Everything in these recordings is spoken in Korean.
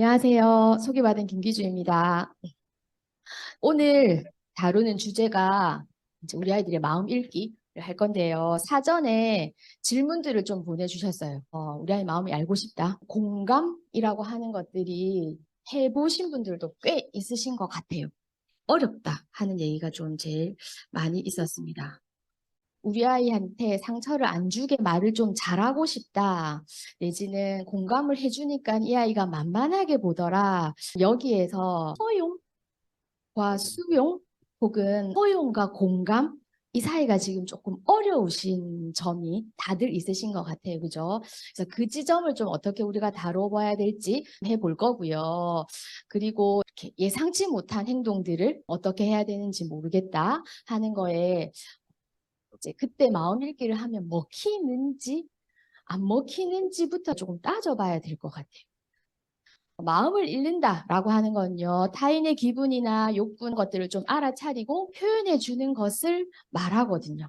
안녕하세요. 소개받은 김기주입니다. 오늘 다루는 주제가 이제 우리 아이들의 마음 읽기를 할 건데요. 사전에 질문들을 좀 보내주셨어요. 우리 아이 마음이 알고 싶다. 공감이라고 하는 것들이 해보신 분들도 꽤 있으신 것 같아요. 어렵다 하는 얘기가 좀 제일 많이 있었습니다. 우리 아이한테 상처를 안 주게 말을 좀 잘하고 싶다. 내지는 공감을 해주니까 이 아이가 만만하게 보더라. 여기에서 허용과 수용 혹은 허용과 공감 이 사이가 지금 조금 어려우신 점이 다들 있으신 것 같아요. 그죠? 그래서 그 지점을 좀 어떻게 우리가 다뤄봐야 될지 해볼 거고요. 그리고 이렇게 예상치 못한 행동들을 어떻게 해야 되는지 모르겠다 하는 거에 이제 그때 마음 읽기를 하면 먹히는지 안 먹히는지부터 조금 따져봐야 될 것 같아요. 마음을 읽는다라고 하는 건요, 타인의 기분이나 욕구 것들을 좀 알아차리고 표현해 주는 것을 말하거든요.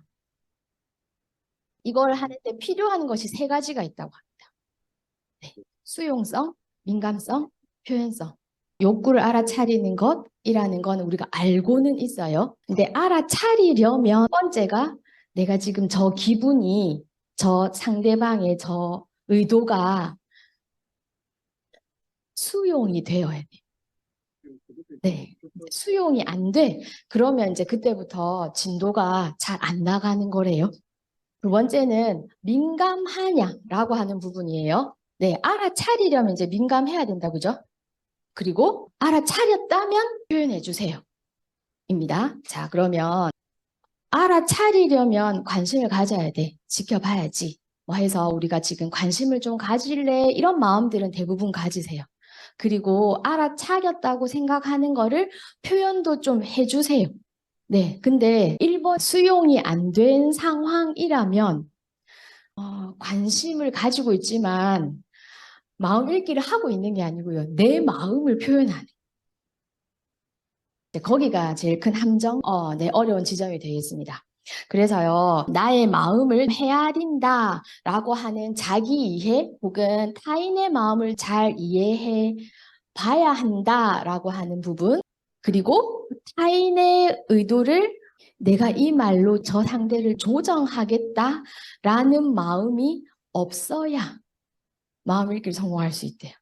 이걸 하는데 필요한 것이 세 가지가 있다고 합니다. 네. 수용성, 민감성, 표현성. 욕구를 알아차리는 것이라는 건 우리가 알고는 있어요. 근데 알아차리려면 첫 번째가 내가 지금 저 기분이 저 상대방의 저 의도가 수용이 되어야 돼요. 네. 수용이 안 돼. 그러면 이제 그때부터 진도가 잘 안 나가는 거래요. 두 번째는 민감하냐라고 하는 부분이에요. 네, 알아차리려면 이제 민감해야 된다, 그죠? 그리고 알아차렸다면 표현해 주세요. 입니다. 자, 그러면 알아차리려면 관심을 가져야 돼. 지켜봐야지. 뭐 해서 우리가 지금 관심을 좀 가질래? 이런 마음들은 대부분 가지세요. 그리고 알아차렸다고 생각하는 거를 표현도 좀 해주세요. 네. 근데 1번 수용이 안 된 상황이라면 관심을 가지고 있지만 마음 읽기를 하고 있는 게 아니고요. 내 마음을 표현하는. 거기가 제일 큰 함정, 네, 어려운 지점이 되겠습니다. 그래서요, 나의 마음을 헤아린다 라고 하는 자기 이해 혹은 타인의 마음을 잘 이해해 봐야 한다 라고 하는 부분, 그리고 타인의 의도를 내가 이 말로 저 상대를 조정하겠다 라는 마음이 없어야 마음 읽기를 성공할 수 있대요.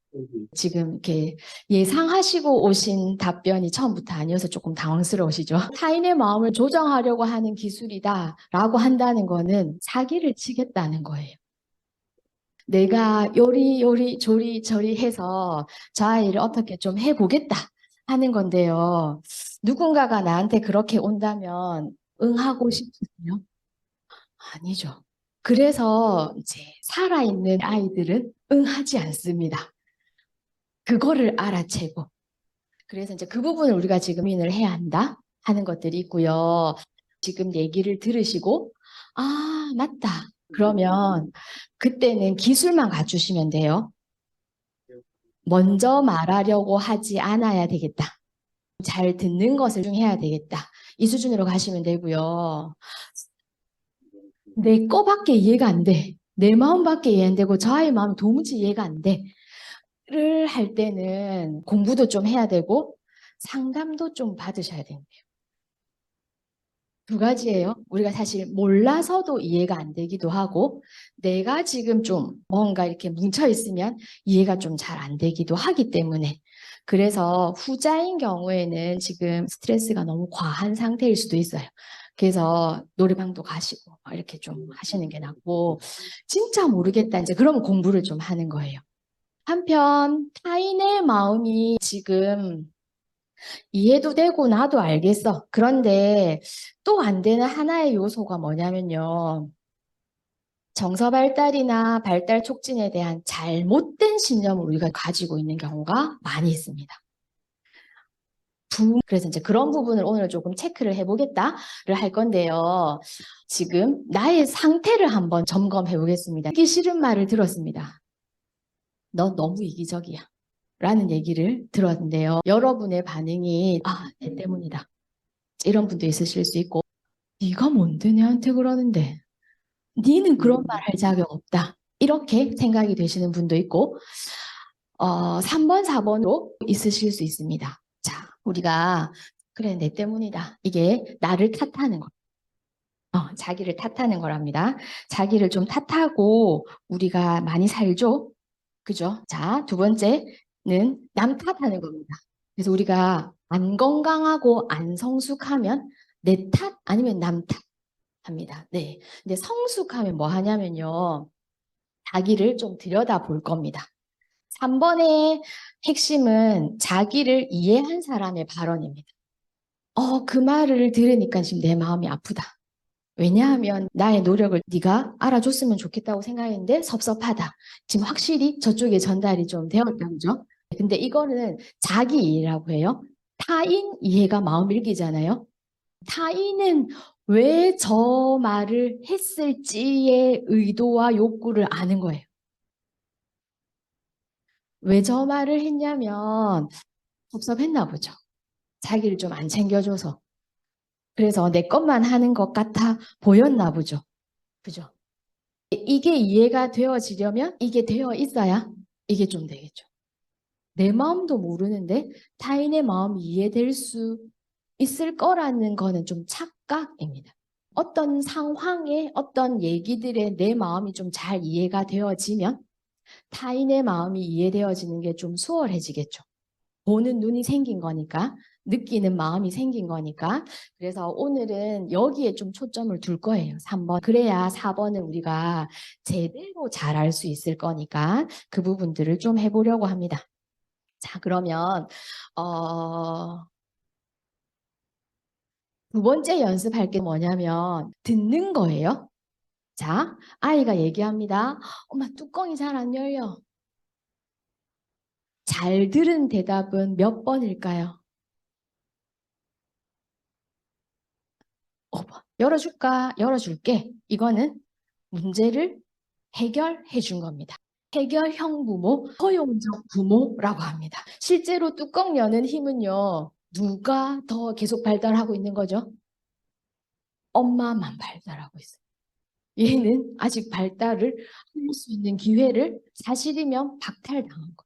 지금 이렇게 예상하시고 오신 답변이 처음부터 아니어서 조금 당황스러우시죠? 타인의 마음을 조정하려고 하는 기술이다라고 한다는 거는 사기를 치겠다는 거예요. 내가 요리 조리 저리 해서 저 아이를 어떻게 좀 해보겠다 하는 건데요. 누군가가 나한테 그렇게 온다면 응하고 싶으세요? 아니죠. 그래서 이제 살아있는 아이들은 응하지 않습니다. 그거를 알아채고. 그래서 이제 그 부분을 우리가 지금 고민을 해야 한다 하는 것들이 있고요. 지금 얘기를 들으시고, 아, 맞다. 그러면 그때는 기술만 갖추시면 돼요. 먼저 말하려고 하지 않아야 되겠다. 잘 듣는 것을 좀 해야 되겠다. 이 수준으로 가시면 되고요. 내 거밖에 이해가 안 돼. 내 마음밖에 이해 안 되고 저 아이의 마음이 도무지 이해가 안 돼. 를 할 때는 공부도 좀 해야 되고 상담도 좀 받으셔야 됩니다. 두 가지예요. 우리가 사실 몰라서도 이해가 안 되기도 하고 내가 지금 좀 뭔가 이렇게 뭉쳐 있으면 이해가 좀 잘 안 되기도 하기 때문에 그래서 후자인 경우에는 지금 스트레스가 너무 과한 상태일 수도 있어요. 그래서 노래방도 가시고 이렇게 좀 하시는 게 낫고 진짜 모르겠다 이제 그러면 공부를 좀 하는 거예요. 한편 타인의 마음이 지금 이해도 되고 나도 알겠어. 그런데 또 안 되는 하나의 요소가 뭐냐면요. 정서 발달이나 발달 촉진에 대한 잘못된 신념을 우리가 가지고 있는 경우가 많이 있습니다. 그래서 이제 그런 부분을 오늘 조금 체크를 해보겠다를 할 건데요. 지금 나의 상태를 한번 점검해 보겠습니다. 듣기 싫은 말을 들었습니다. 너 너무 이기적이야. 라는 얘기를 들었는데요. 여러분의 반응이 내 때문이다. 이런 분도 있으실 수 있고 네가 뭔데 내한테 그러는데 니는 그런 말 할 자격 없다. 이렇게 생각이 되시는 분도 있고 3번, 4번으로 있으실 수 있습니다. 자, 우리가 그래, 내 때문이다. 이게 나를 탓하는 거. 자기를 탓하는 거랍니다. 자기를 좀 탓하고 우리가 많이 살죠? 그죠? 자, 두 번째는 남 탓하는 겁니다. 그래서 우리가 안 건강하고 안 성숙하면 내 탓 아니면 남 탓합니다. 네. 근데 성숙하면 뭐 하냐면요. 자기를 좀 들여다 볼 겁니다. 3번의 핵심은 자기를 이해한 사람의 발언입니다. 그 말을 들으니까 지금 내 마음이 아프다. 왜냐하면 나의 노력을 네가 알아줬으면 좋겠다고 생각했는데 섭섭하다. 지금 확실히 저쪽에 전달이 좀 되었다, 그죠? 근데 이거는 자기 이해라고 해요. 타인 이해가 마음 읽기잖아요. 타인은 왜 저 말을 했을지의 의도와 욕구를 아는 거예요. 왜 저 말을 했냐면 섭섭했나 보죠. 자기를 좀 안 챙겨줘서. 그래서 내 것만 하는 것 같아 보였나 보죠. 그죠? 이게 이해가 되어지려면 이게 되어 있어야 이게 좀 되겠죠. 내 마음도 모르는데 타인의 마음이 이해될 수 있을 거라는 거는 좀 착각입니다. 어떤 상황에 어떤 얘기들에 내 마음이 좀 잘 이해가 되어지면 타인의 마음이 이해되어지는 게 좀 수월해지겠죠. 보는 눈이 생긴 거니까, 느끼는 마음이 생긴 거니까. 그래서 오늘은 여기에 좀 초점을 둘 거예요. 3번. 그래야 4번은 우리가 제대로 잘 알 수 있을 거니까 그 부분들을 좀 해보려고 합니다. 자, 그러면 두 번째 연습할 게 뭐냐면 듣는 거예요. 자, 아이가 얘기합니다. 엄마, 뚜껑이 잘 안 열려. 잘 들은 대답은 몇 번일까요? 5번. 열어줄까? 열어줄게. 이거는 문제를 해결해 준 겁니다. 해결형 부모, 허용적 부모라고 합니다. 실제로 뚜껑 여는 힘은요, 누가 더 계속 발달하고 있는 거죠? 엄마만 발달하고 있어요. 얘는 아직 발달을 할 수 있는 기회를 사실이면 박탈당한 거예요.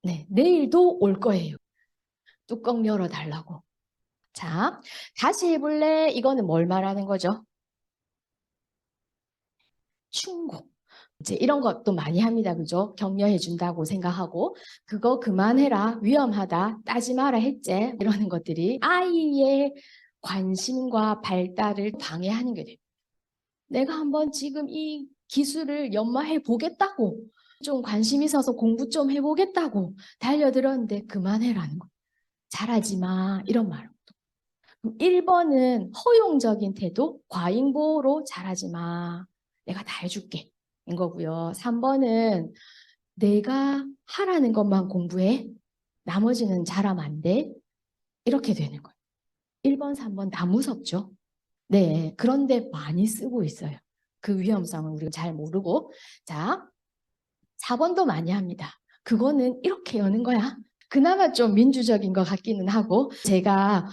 네, 내일도 올 거예요. 뚜껑 열어달라고. 자, 다시 해볼래? 이거는 뭘 말하는 거죠? 충고. 이제 이런 것도 많이 합니다. 그죠? 격려해 준다고 생각하고 그거 그만해라. 위험하다. 따지 마라 했제. 이러는 것들이 아이의 관심과 발달을 방해하는 게 돼요. 내가 한번 지금 이 기술을 연마해 보겠다고 좀 관심 있어서 공부 좀 해보겠다고 달려들었는데 그만해라는 거. 잘하지 마. 이런 말. 1번은 허용적인 태도, 과잉보호로 잘하지 마. 내가 다 해줄게. 인 거고요. 3번은 내가 하라는 것만 공부해. 나머지는 잘하면 안 돼. 이렇게 되는 거예요. 1번, 3번 다 무섭죠? 네. 그런데 많이 쓰고 있어요. 그 위험성을 우리가 잘 모르고. 자, 4번도 많이 합니다. 그거는 이렇게 여는 거야. 그나마 좀 민주적인 것 같기는 하고 제가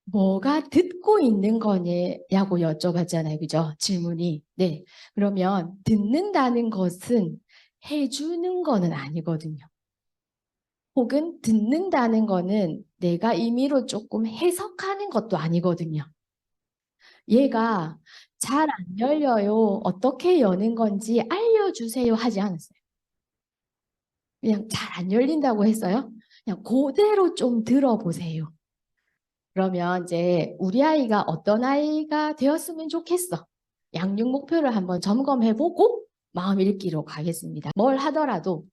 뭐가 듣고 있는 거냐고 여쭤봤잖아요. 그죠? 질문이. 네. 그러면 듣는다는 것은 해주는 거는 아니거든요. 혹은 듣는다는 거는 내가 임의로 조금 해석하는 것도 아니거든요. 얘가 잘 안 열려요. 어떻게 여는 건지 알려주세요. 하지 않았어요. 그냥 잘 안 열린다고 했어요. 그냥 그대로 좀 들어보세요. 그러면 이제 우리 아이가 어떤 아이가 되었으면 좋겠어. 양육 목표를 한번 점검해보고 마음 읽기로 가겠습니다. 뭘 하더라도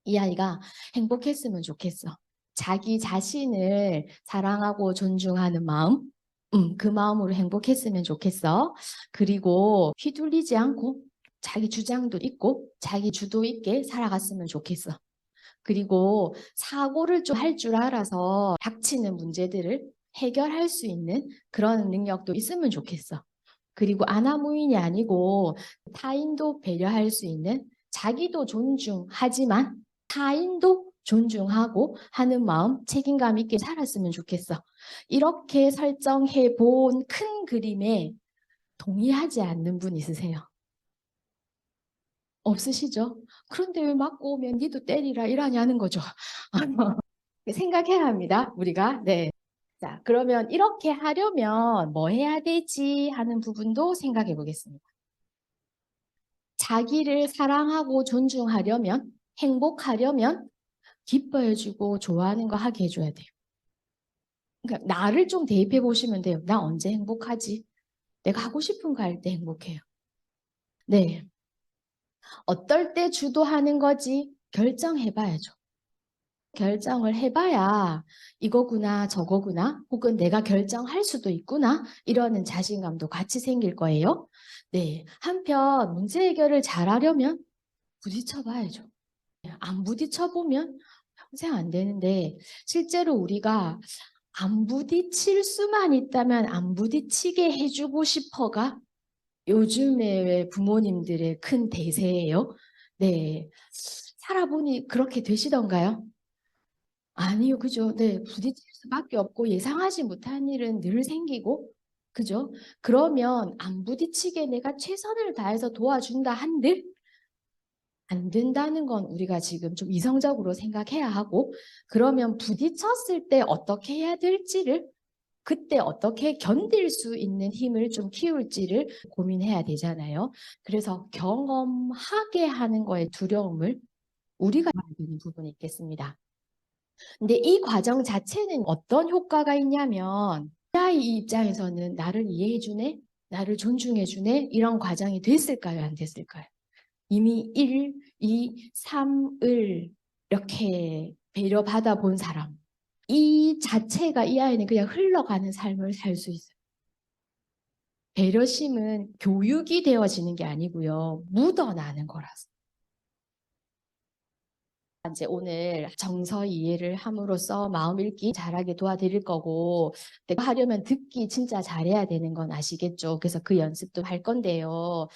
이 아이가 행복했으면 좋겠어. 자기 자신을 사랑하고 존중하는 마음, 그 마음으로 행복했으면 좋겠어. 그리고 휘둘리지 않고 자기 주장도 있고 자기 주도 있게 살아갔으면 좋겠어. 그리고 사고를 좀 할 줄 알아서 닥치는 문제들을 해결할 수 있는 그런 능력도 있으면 좋겠어. 그리고 아나무인이 아니고 타인도 배려할 수 있는 자기도 존중하지만 타인도 존중하고 하는 마음, 책임감 있게 살았으면 좋겠어. 이렇게 설정해 본 큰 그림에 동의하지 않는 분 있으세요? 없으시죠? 그런데 왜 맞고 오면 니도 때리라 이러냐는 거죠. 생각해야 합니다, 우리가. 네. 자, 그러면 이렇게 하려면 뭐 해야 되지 하는 부분도 생각해 보겠습니다. 자기를 사랑하고 존중하려면, 행복하려면 기뻐해주고 좋아하는 거 하게 해줘야 돼요. 그러니까 나를 좀 대입해 보시면 돼요. 나 언제 행복하지? 내가 하고 싶은 거 할 때 행복해요. 네. 어떨 때 주도하는 거지? 결정해 봐야죠. 결정을 해봐야 이거구나 저거구나 혹은 내가 결정할 수도 있구나 이러는 자신감도 같이 생길 거예요. 네, 한편 문제 해결을 잘하려면 부딪혀 봐야죠. 안 부딪혀 보면 평생 안 되는데 실제로 우리가 안 부딪힐 수만 있다면 안 부딪히게 해주고 싶어가 요즘의 부모님들의 큰 대세예요. 네, 살아보니 그렇게 되시던가요? 아니요, 그죠. 네, 부딪힐 수밖에 없고 예상하지 못한 일은 늘 생기고, 그죠? 그러면 안 부딪히게 내가 최선을 다해서 도와준다 한들 안 된다는 건 우리가 지금 좀 이성적으로 생각해야 하고, 그러면 부딪혔을 때 어떻게 해야 될지를 그때 어떻게 견딜 수 있는 힘을 좀 키울지를 고민해야 되잖아요. 그래서 경험하게 하는 거에 두려움을 우리가 해야 되는 부분이 있겠습니다. 근데 이 과정 자체는 어떤 효과가 있냐면 이 아이 입장에서는 나를 이해해주네, 나를 존중해주네 이런 과정이 됐을까요? 안 됐을까요? 이미 1, 2, 3을 이렇게 배려받아 본 사람. 이 자체가 이 아이는 그냥 흘러가는 삶을 살 수 있어요. 배려심은 교육이 되어지는 게 아니고요. 묻어나는 거라서. 이제 오늘 정서 이해를 함으로써 마음 읽기 잘하게 도와드릴 거고 내가 하려면 듣기 진짜 잘해야 되는 건 아시겠죠? 그래서 그 연습도 할 건데요.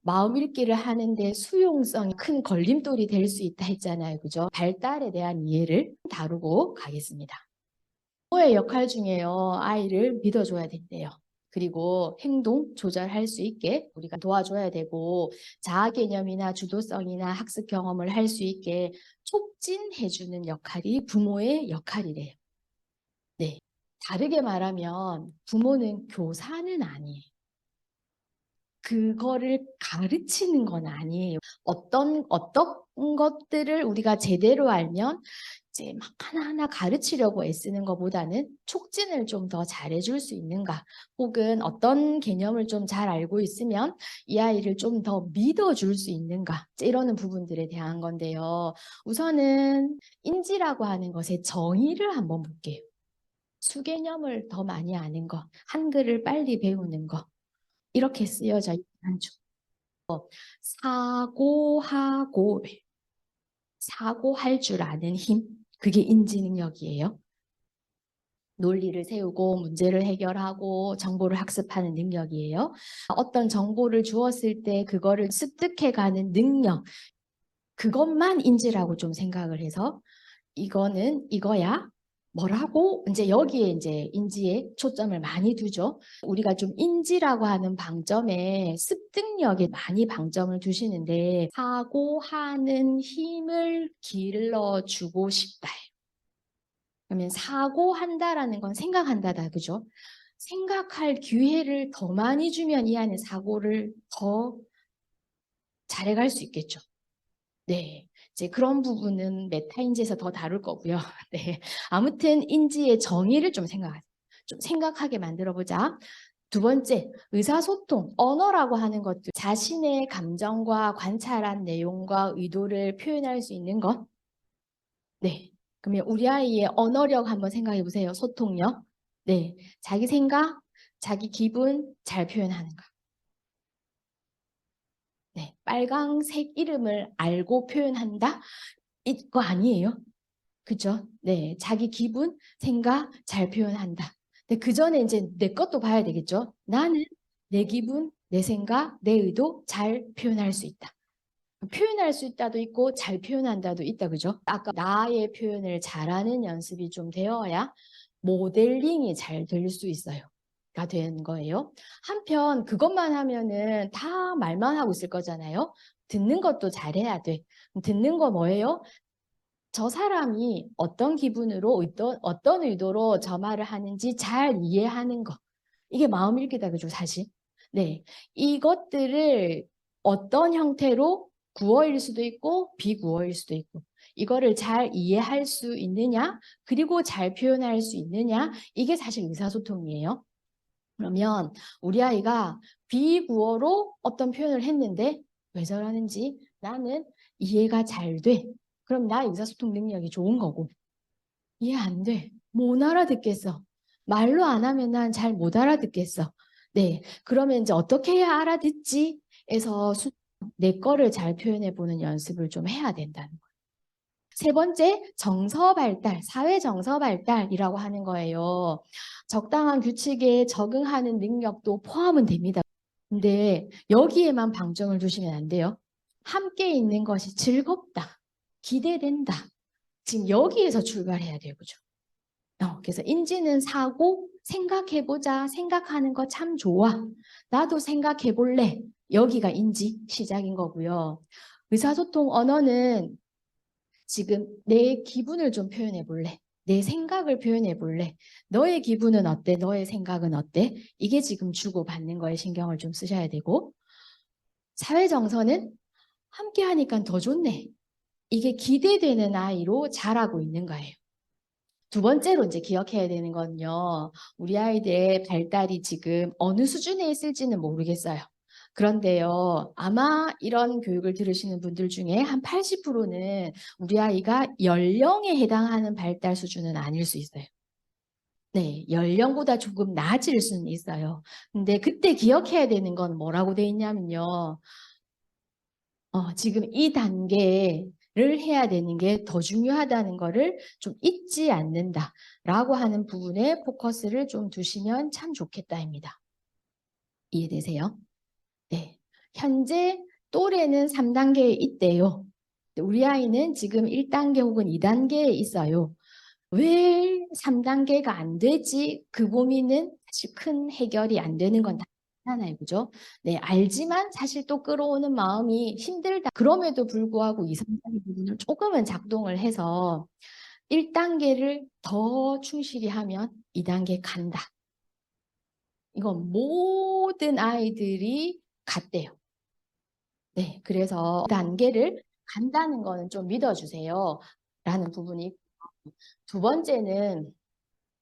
마음 읽기를 하는데 수용성이 큰 걸림돌이 될 수 있다 했잖아요. 그죠? 발달에 대한 이해를 다루고 가겠습니다. 부모의 역할 중에요. 아이를 믿어줘야 된대요. 그리고 행동 조절할 수 있게 우리가 도와줘야 되고 자아 개념이나 주도성이나 학습 경험을 할 수 있게 촉진해주는 역할이 부모의 역할이래요. 네. 다르게 말하면 부모는 교사는 아니에요. 그거를 가르치는 건 아니에요. 어떤 것들을 우리가 제대로 알면 이제 막 하나하나 가르치려고 애쓰는 것보다는 촉진을 좀 더 잘해줄 수 있는가, 혹은 어떤 개념을 좀 잘 알고 있으면 이 아이를 좀 더 믿어줄 수 있는가, 이러는 부분들에 대한 건데요. 우선은 인지라고 하는 것의 정의를 한번 볼게요. 수개념을 더 많이 아는 거, 한글을 빨리 배우는 거, 이렇게 쓰여져 있는 중. 사고하고, 사고할 줄 아는 힘, 그게 인지 능력이에요. 논리를 세우고 문제를 해결하고 정보를 학습하는 능력이에요. 어떤 정보를 주었을 때 그거를 습득해가는 능력, 그것만 인지라고 좀 생각을 해서 이거는 이거야. 뭐라고? 이제 여기에 이제 인지에 초점을 많이 두죠. 우리가 좀 인지라고 하는 방점에 습득력에 많이 방점을 두시는데 사고하는 힘을 길러주고 싶다. 그러면 사고한다라는 건 생각한다다, 그죠? 생각할 기회를 더 많이 주면 이 안에 사고를 더 잘해갈 수 있겠죠. 네. 이제 그런 부분은 메타인지에서 더 다룰 거고요. 네. 아무튼 인지의 정의를 좀 생각하게 만들어 보자. 두 번째, 의사소통, 언어라고 하는 것도 자신의 감정과 관찰한 내용과 의도를 표현할 수 있는 것. 네. 그러면 우리 아이의 언어력 한번 생각해 보세요. 소통력. 네. 자기 생각, 자기 기분 잘 표현하는가. 네. 빨강색 이름을 알고 표현한다? 이거 아니에요. 그죠? 네. 자기 기분, 생각 잘 표현한다. 근데 그 전에 이제 내 것도 봐야 되겠죠? 나는 내 기분, 내 생각, 내 의도 잘 표현할 수 있다. 표현할 수 있다도 있고 잘 표현한다도 있다, 그죠? 아까 나의 표현을 잘하는 연습이 좀 되어야 모델링이 잘 될 수 있어요. 가 되는 거예요. 한편 그것만 하면은 다 말만 하고 있을 거잖아요. 듣는 것도 잘해야 돼. 듣는 거 뭐예요? 저 사람이 어떤 기분으로, 어떤 의도로 저 말을 하는지 잘 이해하는 거. 이게 마음 읽기다, 그죠, 사실? 네. 이것들을 어떤 형태로 구어일 수도 있고, 비구어일 수도 있고, 이거를 잘 이해할 수 있느냐, 그리고 잘 표현할 수 있느냐, 이게 사실 의사소통이에요. 그러면 우리 아이가 비구어로 어떤 표현을 했는데, 왜 저러는지 나는 이해가 잘 돼. 그럼 나 의사소통 능력이 좋은 거고, 이해 안 돼. 못 알아듣겠어. 말로 안 하면 난 잘 못 알아듣겠어. 네. 그러면 이제 어떻게 해야 알아듣지? 에서 내 거를 잘 표현해 보는 연습을 좀 해야 된다는 거예요. 세 번째, 정서 발달, 사회 정서 발달이라고 하는 거예요. 적당한 규칙에 적응하는 능력도 포함은 됩니다. 근데 여기에만 방점을 두시면 안 돼요. 함께 있는 것이 즐겁다, 기대된다. 지금 여기에서 출발해야 돼요. 그죠? 그래서 인지는 사고, 생각해보자, 생각하는 거 참 좋아. 나도 생각해볼래. 여기가 인지 시작인 거고요. 의사소통 언어는 지금 내 기분을 좀 표현해볼래. 내 생각을 표현해볼래. 너의 기분은 어때? 너의 생각은 어때? 이게 지금 주고받는 거에 신경을 좀 쓰셔야 되고, 사회정서는 함께 하니까 더 좋네. 이게 기대되는 아이로 자라고 있는 거예요. 두 번째로 이제 기억해야 되는 건요. 우리 아이들의 발달이 지금 어느 수준에 있을지는 모르겠어요. 그런데요, 아마 이런 교육을 들으시는 분들 중에 한 80%는 우리 아이가 연령에 해당하는 발달 수준은 아닐 수 있어요. 네, 연령보다 조금 낮을 수는 있어요. 근데 그때 기억해야 되는 건 뭐라고 돼 있냐면요. 지금 이 단계를 해야 되는 게 더 중요하다는 거를 좀 잊지 않는다라고 하는 부분에 포커스를 좀 두시면 참 좋겠다입니다. 이해되세요? 네. 현재 또래는 3단계에 있대요. 우리 아이는 지금 1단계 혹은 2단계에 있어요. 왜 3단계가 안 되지? 그 고민은 사실 큰 해결이 안 되는 건 당연하잖아요. 그죠? 네, 알지만 사실 또 끌어오는 마음이 힘들다. 그럼에도 불구하고 2, 3단계 부분을 조금은 작동을 해서 1단계를 더 충실히 하면 2단계 간다. 이건 모든 아이들이 같대요. 네, 그래서 단계를 간다는 거는 좀 믿어주세요. 라는 부분이 두 번째는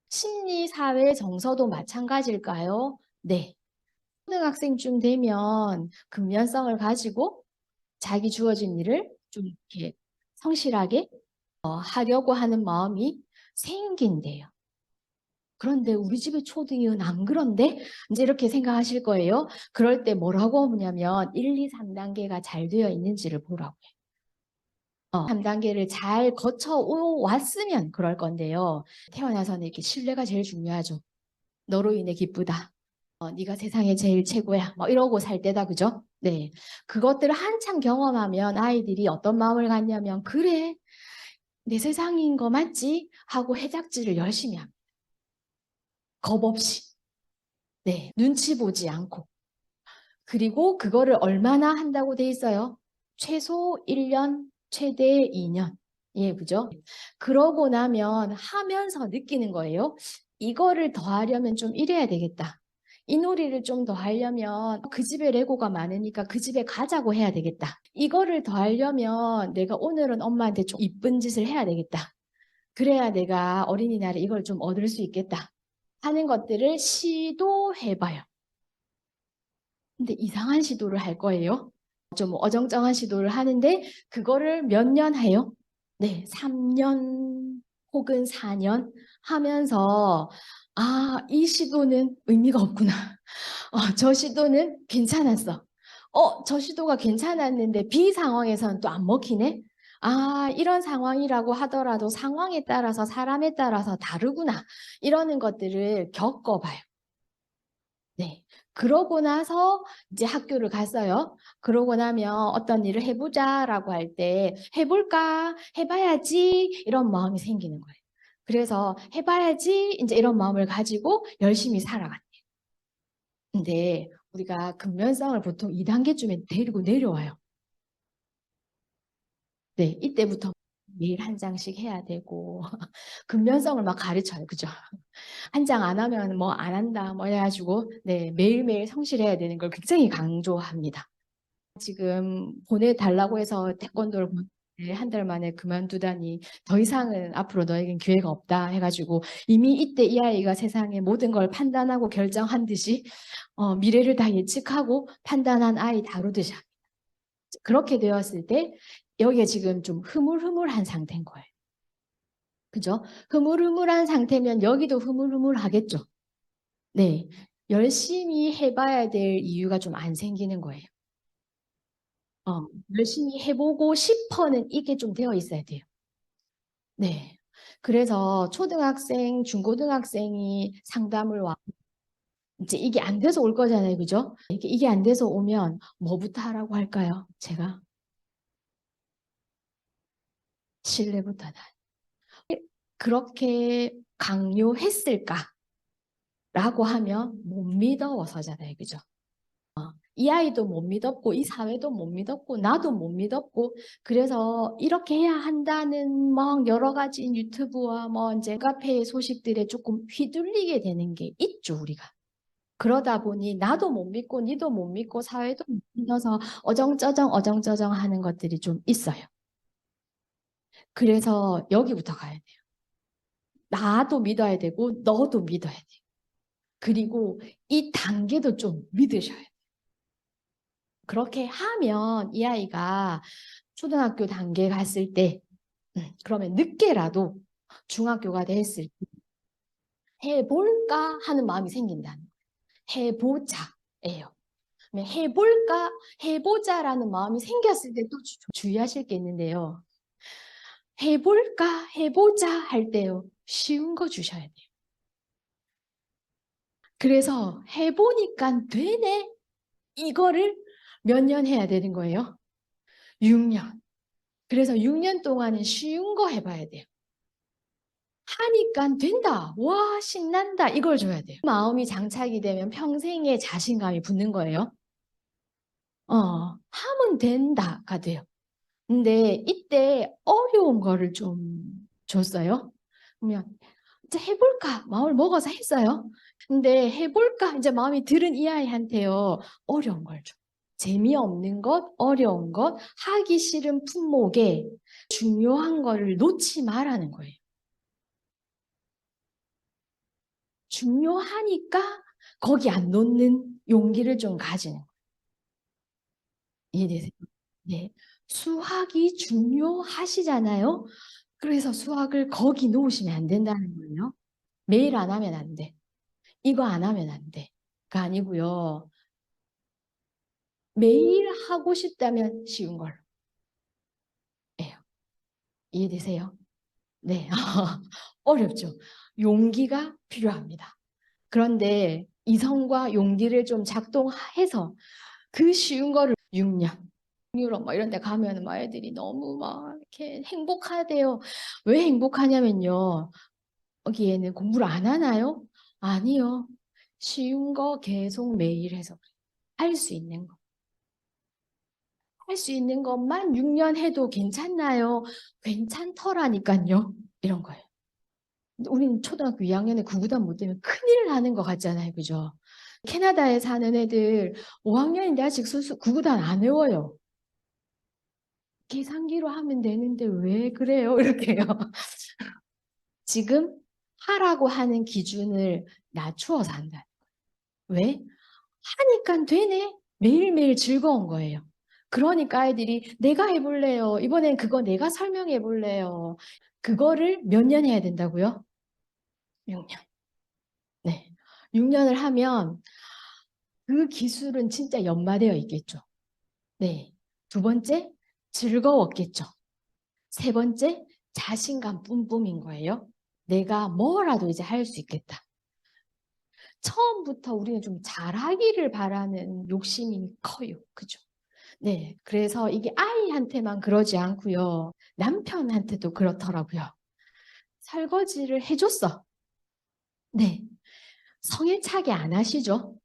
심리, 사회, 정서도 마찬가지일까요? 네. 초등학생쯤 되면 근면성을 가지고 자기 주어진 일을 좀 이렇게 성실하게 하려고 하는 마음이 생긴대요. 그런데 우리 집의 초등은 안 그런데? 이제 이렇게 생각하실 거예요. 그럴 때 뭐라고 하냐면 1, 2, 3단계가 잘 되어 있는지를 보라고 해요. 3단계를 잘 거쳐왔으면 그럴 건데요. 태어나서는 이렇게 신뢰가 제일 중요하죠. 너로 인해 기쁘다. 네가 세상에 제일 최고야. 뭐 이러고 살 때다, 그죠? 네. 그것들을 한참 경험하면 아이들이 어떤 마음을 갖냐면, 그래, 내 세상인 거 맞지? 하고 해작질을 열심히 합니다. 겁 없이. 네. 눈치 보지 않고. 그리고 그거를 얼마나 한다고 돼 있어요? 최소 1년, 최대 2년. 예, 그죠? 그러고 나면 하면서 느끼는 거예요. 이거를 더 하려면 좀 이래야 되겠다. 이 놀이를 좀 더 하려면 그 집에 레고가 많으니까 그 집에 가자고 해야 되겠다. 이거를 더 하려면 내가 오늘은 엄마한테 좀 이쁜 짓을 해야 되겠다. 그래야 내가 어린이날에 이걸 좀 얻을 수 있겠다. 하는 것들을 시도해봐요. 근데 이상한 시도를 할 거예요. 좀 어정쩡한 시도를 하는데 그거를 몇 년 해요? 네, 3년 혹은 4년 하면서 이 시도는 의미가 없구나. 저 시도는 괜찮았어. 저 시도가 괜찮았는데 B 상황에서는 또 안 먹히네? 이런 상황이라고 하더라도 상황에 따라서 사람에 따라서 다르구나. 이러는 것들을 겪어봐요. 네. 그러고 나서 이제 학교를 갔어요. 그러고 나면 어떤 일을 해보자라고 할 때 해볼까? 해봐야지 이런 마음이 생기는 거예요. 그래서 해봐야지 이제 이런 마음을 가지고 열심히 살아갔대요. 근데 우리가 근면성을 보통 2단계쯤에 데리고 내려와요. 네, 이때부터 매일 한 장씩 해야 되고 근면성을 막 가르쳐요. 그죠? 한 장 안 하면 뭐 안 한다 뭐 해가지고 네, 매일매일 성실해야 되는 걸 굉장히 강조합니다. 지금 보내달라고 해서 태권도를 한 달 만에 그만두다니 더 이상은 앞으로 너에겐 기회가 없다 해가지고 이미 이때 이 아이가 세상의 모든 걸 판단하고 결정한 듯이 미래를 다 예측하고 판단한 아이 다루듯이 그렇게 되었을 때 여기에 지금 좀 흐물흐물한 상태인 거예요. 그죠? 흐물흐물한 상태면 여기도 흐물흐물하겠죠. 네. 열심히 해봐야 될 이유가 좀 안 생기는 거예요. 열심히 해보고 싶어는 이게 좀 되어 있어야 돼요. 네. 그래서 초등학생, 중고등학생이 상담을 와, 이제 이게 안 돼서 올 거잖아요. 그죠? 이게 안 돼서 오면 뭐부터 하라고 할까요? 제가 신뢰부터 나. 그렇게 강요했을까라고 하면 못 믿어서잖아요. 그죠? 이 아이도 못 믿었고 이 사회도 못 믿었고 나도 못 믿었고 그래서 이렇게 해야 한다는 막 여러 가지 유튜브와 뭐 이제 카페의 소식들에 조금 휘둘리게 되는 게 있죠 우리가. 그러다 보니 나도 못 믿고 니도 못 믿고 사회도 못 믿어서 어정쩌정 하는 것들이 좀 있어요. 그래서 여기부터 가야 돼요. 나도 믿어야 되고 너도 믿어야 돼요. 그리고 이 단계도 좀 믿으셔야 돼요. 그렇게 하면 이 아이가 초등학교 단계 갔을 때 그러면 늦게라도 중학교가 됐을 때 해볼까 하는 마음이 생긴다는 거예요. 해보자예요. 해볼까 해보자라는 마음이 생겼을 때 또 주의하실 게 있는데요. 해볼까 해보자 할 때요. 쉬운 거 주셔야 돼요. 그래서 해보니까 되네 이거를 몇 년 해야 되는 거예요? 6년. 그래서 6년 동안은 쉬운 거 해봐야 돼요. 하니까 된다. 와, 신난다. 이걸 줘야 돼요. 마음이 장착이 되면 평생의 자신감이 붙는 거예요. 하면 된다가 돼요. 근데 이때 어려운 거를 좀 줬어요. 그러면 이제 해볼까? 마음을 먹어서 했어요. 근데 해볼까? 이제 마음이 들은 이 아이한테요. 어려운 걸 줘. 재미없는 것, 어려운 것, 하기 싫은 품목에 중요한 거를 놓지 말라는 거예요. 중요하니까 거기 안 놓는 용기를 좀 가지는 거예요. 이해되세요? 네. 수학이 중요하시잖아요. 그래서 수학을 거기 놓으시면 안 된다는 거예요. 매일 안 하면 안 돼. 이거 안 하면 안 돼. 가 아니고요. 매일 하고 싶다면 쉬운 걸로 해요. 이해되세요? 네. 어렵죠. 용기가 필요합니다. 그런데 이성과 용기를 좀 작동해서 그 쉬운 거를 6년 유럽 뭐 이런 데 가면 막 애들이 너무 막 이렇게 행복하대요. 왜 행복하냐면요. 여기에는 공부를 안 하나요? 아니요. 쉬운 거 계속 매일 해서 할 수 있는 거. 할 수 있는 것만 6년 해도 괜찮나요? 괜찮더라니까요. 이런 거예요. 우리는 초등학교 2학년에 구구단 못 되면 큰일 나는 것 같잖아요. 그죠? 캐나다에 사는 애들 5학년인데 아직 구구단 안 외워요. 계산기로 하면 되는데 왜 그래요? 이렇게요. 지금 하라고 하는 기준을 낮추어서 한다. 왜? 하니까 되네. 매일매일 즐거운 거예요. 그러니까 아이들이 내가 해볼래요. 이번엔 그거 내가 설명해 볼래요. 그거를 몇 년 해야 된다고요? 6년. 네. 6년을 하면 그 기술은 진짜 연마되어 있겠죠. 네. 두 번째, 즐거웠겠죠. 세 번째, 자신감 뿜뿜인 거예요. 내가 뭐라도 이제 할 수 있겠다. 처음부터 우리는 좀 잘하기를 바라는 욕심이 커요. 그죠? 네. 그래서 이게 아이한테만 그러지 않고요. 남편한테도 그렇더라고요. 설거지를 해줬어. 네. 성애차게 안 하시죠?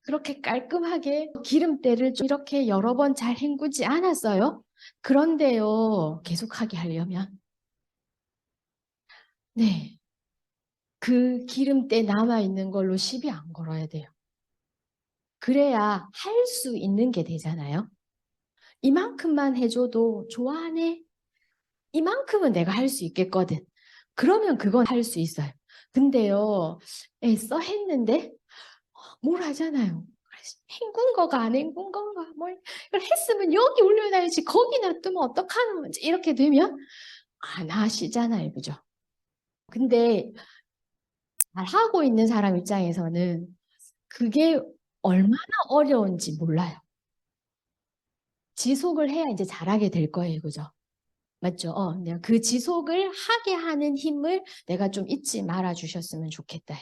그렇게 깔끔하게 기름때를 좀 이렇게 여러 번 잘 헹구지 않았어요? 그런데요, 계속하게 하려면, 네, 그 기름때 남아있는 걸로 시비 안 걸어야 돼요. 그래야 할 수 있는 게 되잖아요. 이만큼만 해줘도 좋아하네. 이만큼은 내가 할 수 있겠거든. 그러면 그건 할 수 있어요. 근데요, 애써 했는데 뭘 하잖아요. 헹군 거가 안 헹군 건가? 뭘 이걸 했으면 여기 올려놔야지 거기 놔두면 어떡하노? 이렇게 되면 안 하시잖아요. 그죠? 근데 잘하고 있는 사람 입장에서는 그게 얼마나 어려운지 몰라요. 지속을 해야 이제 잘하게 될 거예요. 그죠? 맞죠? 내가 그 지속을 하게 하는 힘을 내가 좀 잊지 말아 주셨으면 좋겠다.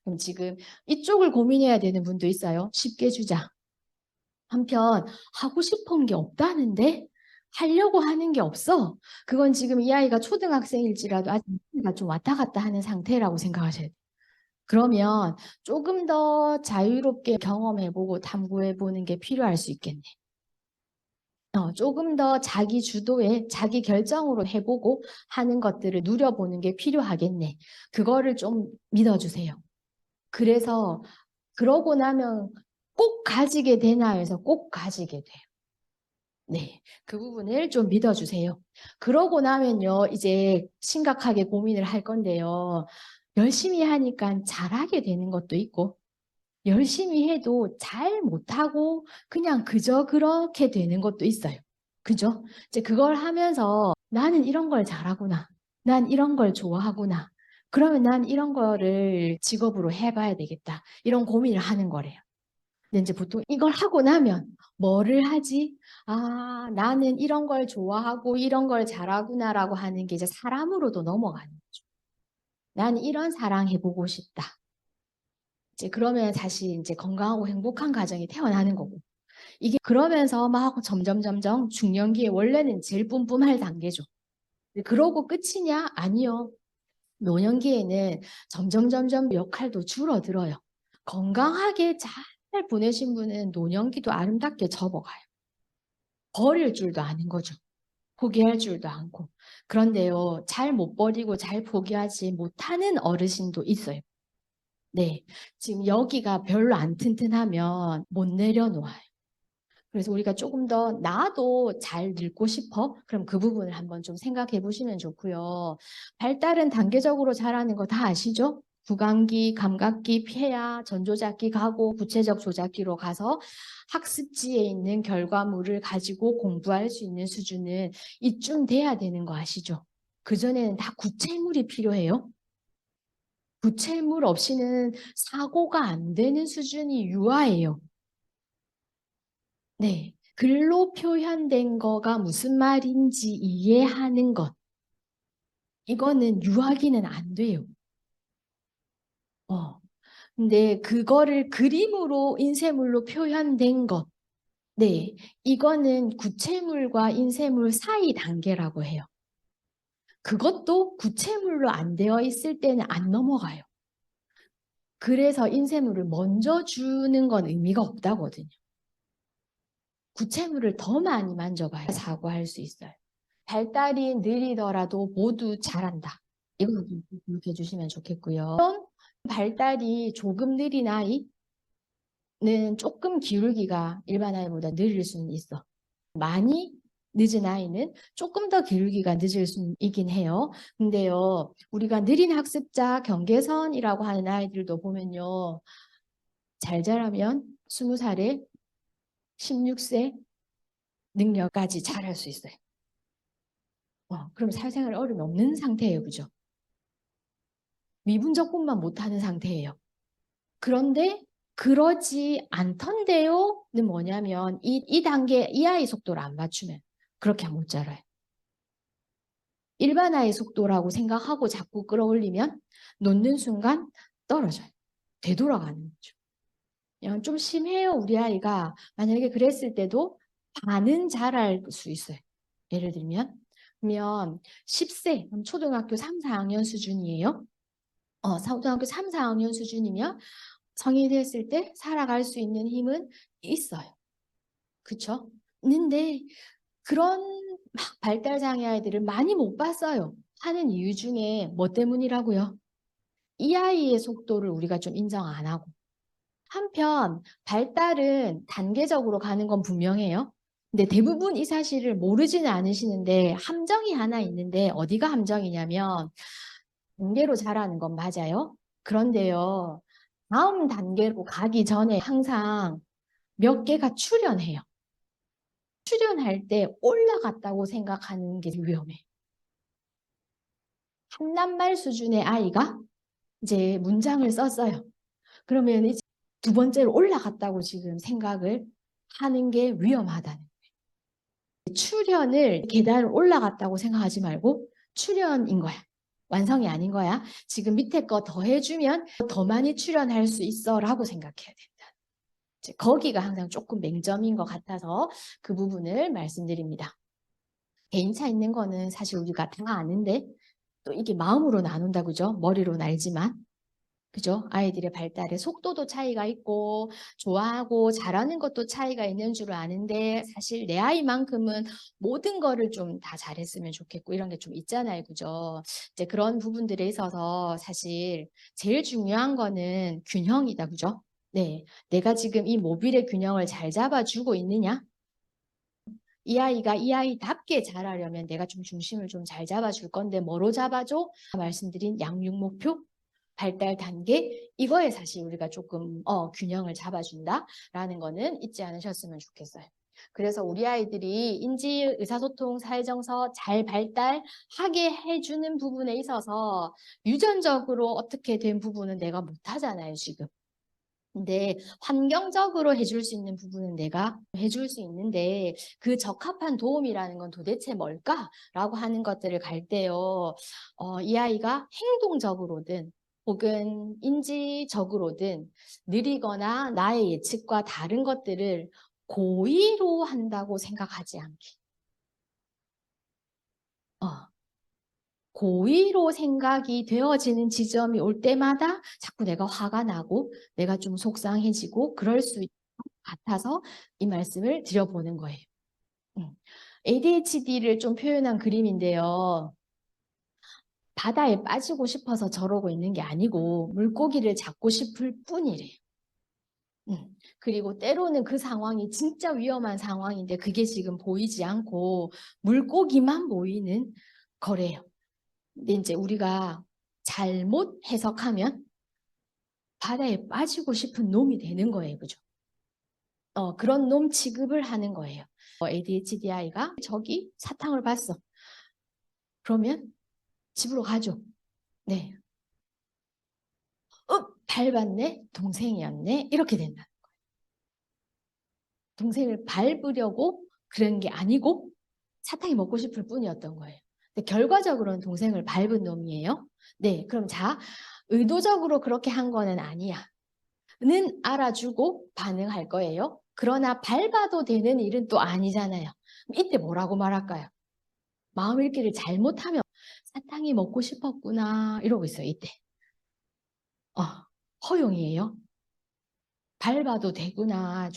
그럼 지금 이쪽을 고민해야 되는 분도 있어요. 쉽게 주자. 한편 하고 싶은 게 없다는데 하려고 하는 게 없어. 그건 지금 이 아이가 초등학생일지라도 아직 좀 왔다 갔다 하는 상태라고 생각하셔야 돼요. 그러면 조금 더 자유롭게 경험해보고 탐구해보는 게 필요할 수 있겠네. 조금 더 자기 주도에 자기 결정으로 해보고 하는 것들을 누려보는 게 필요하겠네. 그거를 좀 믿어주세요. 그래서 그러고 나면 꼭 가지게 되나 해서 꼭 가지게 돼요. 네, 그 부분을 좀 믿어주세요. 그러고 나면요, 이제 심각하게 고민을 할 건데요. 열심히 하니까 잘하게 되는 것도 있고, 열심히 해도 잘 못하고 그냥 그저 그렇게 되는 것도 있어요. 그죠? 이제 그걸 하면서 나는 이런 걸 잘하구나. 난 이런 걸 좋아하구나. 그러면 난 이런 거를 직업으로 해봐야 되겠다. 이런 고민을 하는 거래요. 근데 이제 보통 이걸 하고 나면 뭐를 하지? 아, 나는 이런 걸 좋아하고 이런 걸 잘하구나라고 하는 게 이제 사람으로도 넘어가는 거죠. 난 이런 사랑 해보고 싶다. 이제 그러면 다시 이제 건강하고 행복한 가정이 태어나는 거고. 이게 그러면서 막 점점 중년기에 원래는 제일 뿜뿜할 단계죠. 그러고 끝이냐? 아니요. 노년기에는 점점 역할도 줄어들어요. 건강하게 잘 보내신 분은 노년기도 아름답게 접어가요. 버릴 줄도 아는 거죠. 포기할 줄도 않고. 그런데요, 잘 못 버리고 잘 포기하지 못하는 어르신도 있어요. 네. 지금 여기가 별로 안 튼튼하면 못 내려놓아요. 그래서 우리가 조금 더 나도 잘 늙고 싶어? 그럼 그 부분을 한번 좀 생각해 보시면 좋고요. 발달은 단계적으로 잘하는 거 다 아시죠? 구강기, 감각기, 폐하, 전조작기 가고 구체적 조작기로 가서 학습지에 있는 결과물을 가지고 공부할 수 있는 수준은 이쯤 돼야 되는 거 아시죠? 그전에는 다 구체물이 필요해요. 구체물 없이는 사고가 안 되는 수준이 유아예요. 네. 글로 표현된 거가 무슨 말인지 이해하는 것. 이거는 유아기는 안 돼요. 근데 그거를 그림으로 인쇄물로 표현된 것. 네. 이거는 구체물과 인쇄물 사이 단계라고 해요. 그것도 구체물로 안 되어 있을 때는 안 넘어가요. 그래서 인쇄물을 먼저 주는 건 의미가 없다거든요. 구체물을 더 많이 만져봐야 사고할 수 있어요. 발달이 느리더라도 모두 잘한다. 이거 좀 기억해 주시면 좋겠고요. 발달이 조금 느린 아이는 조금 기울기가 일반 아이보다 느릴 수는 있어. 많이 늦은 아이는 조금 더 기울기가 늦을 수는 있긴 해요. 근데요, 우리가 느린 학습자 경계선이라고 하는 아이들도 보면요. 잘 자라면 20살에 16세 능력까지 잘할 수 있어요. 그럼 사회생활 어려움이 없는 상태예요. 그죠? 미분적분만 못하는 상태예요. 그런데 그러지 않던데요는 뭐냐면 이 단계 이 아이 속도를 안 맞추면 그렇게 못 자라요. 일반 아이 속도라고 생각하고 자꾸 끌어올리면 놓는 순간 떨어져요. 되돌아가는 거죠. 그냥 좀 심해요. 우리 아이가 만약에 그랬을 때도 반은 잘할 수 있어요. 예를 들면 그러면 10세 초등학교 3, 4학년 수준이에요. 초등학교 3, 4학년 수준이면 성인이 됐을 때 살아갈 수 있는 힘은 있어요. 그쵸? 근데 그런 막 발달장애 아이들을 많이 못 봤어요. 하는 이유 중에 뭐 때문이라고요? 이 아이의 속도를 우리가 좀 인정 안 하고. 한편 발달은 단계적으로 가는 건 분명해요. 근데 대부분 이 사실을 모르지는 않으시는데 함정이 하나 있는데 어디가 함정이냐면 단계로 자라는 건 맞아요. 그런데요. 다음 단계로 가기 전에 항상 몇 개가 출현해요. 출현할 때 올라갔다고 생각하는 게 위험해. 한낱말 수준의 아이가 이제 문장을 썼어요. 그러면 이제 두 번째로 올라갔다고 지금 생각을 하는 게 위험하다는 거예요. 출현을 계단을 올라갔다고 생각하지 말고 출현인 거야. 완성이 아닌 거야. 지금 밑에 거 더 해주면 더 많이 출현할 수 있어 라고 생각해야 된다. 이제 거기가 항상 조금 맹점인 것 같아서 그 부분을 말씀드립니다. 개인차 있는 거는 사실 우리가 다 아는데 또 이게 마음으로 나눈다 그죠? 머리로 알지만 그죠? 아이들의 발달의 속도도 차이가 있고 좋아하고 잘하는 것도 차이가 있는 줄 아는데 사실 내 아이만큼은 모든 거를 좀 다 잘했으면 좋겠고 이런 게 좀 있잖아요. 그죠? 이제 그런 부분들에 있어서 사실 제일 중요한 거는 균형이다. 그죠? 네. 내가 지금 이 모듈의 균형을 잘 잡아주고 있느냐? 이 아이가 이 아이답게 자라려면 내가 좀 중심을 좀 잘 잡아줄 건데 뭐로 잡아줘? 말씀드린 양육 목표, 발달 단계 이거에 사실 우리가 조금 균형을 잡아준다라는 거는 잊지 않으셨으면 좋겠어요. 그래서 우리 아이들이 인지, 의사소통, 사회정서 잘 발달하게 해주는 부분에 있어서 유전적으로 어떻게 된 부분은 내가 못하잖아요, 지금. 근데 환경적으로 해줄 수 있는 부분은 내가 해줄 수 있는데 그 적합한 도움이라는 건 도대체 뭘까라고 하는 것들을 갈 때요. 이 아이가 행동적으로든 혹은 인지적으로든 느리거나 나의 예측과 다른 것들을 고의로 한다고 생각하지 않게. 고의로 생각이 되어지는 지점이 올 때마다 자꾸 내가 화가 나고 내가 좀 속상해지고 그럴 수 있을 것 같아서 이 말씀을 드려보는 거예요. ADHD를 좀 표현한 그림인데요. 바다에 빠지고 싶어서 저러고 있는 게 아니고 물고기를 잡고 싶을 뿐이래요. 그리고 때로는 그 상황이 진짜 위험한 상황인데 그게 지금 보이지 않고 물고기만 보이는 거래요. 근데 이제 우리가 잘못 해석하면 바다에 빠지고 싶은 놈이 되는 거예요. 그죠? 그런 놈 취급을 하는 거예요. ADHD 아이가 저기 사탕을 봤어. 그러면 집으로 가죠. 네. 밟았네? 동생이었네? 이렇게 된다. 동생을 밟으려고 그런 게 아니고 사탕이 먹고 싶을 뿐이었던 거예요. 근데 결과적으로는 동생을 밟은 놈이에요. 네, 그럼 자, 의도적으로 그렇게 한 거는 아니야. 는 알아주고 반응할 거예요. 그러나 밟아도 되는 일은 또 아니잖아요. 이때 뭐라고 말할까요? 마음 읽기를 잘못하면 사탕이 먹고 싶었구나 이러고 있어요. 이때. 허용이에요. 밟아도 되구나.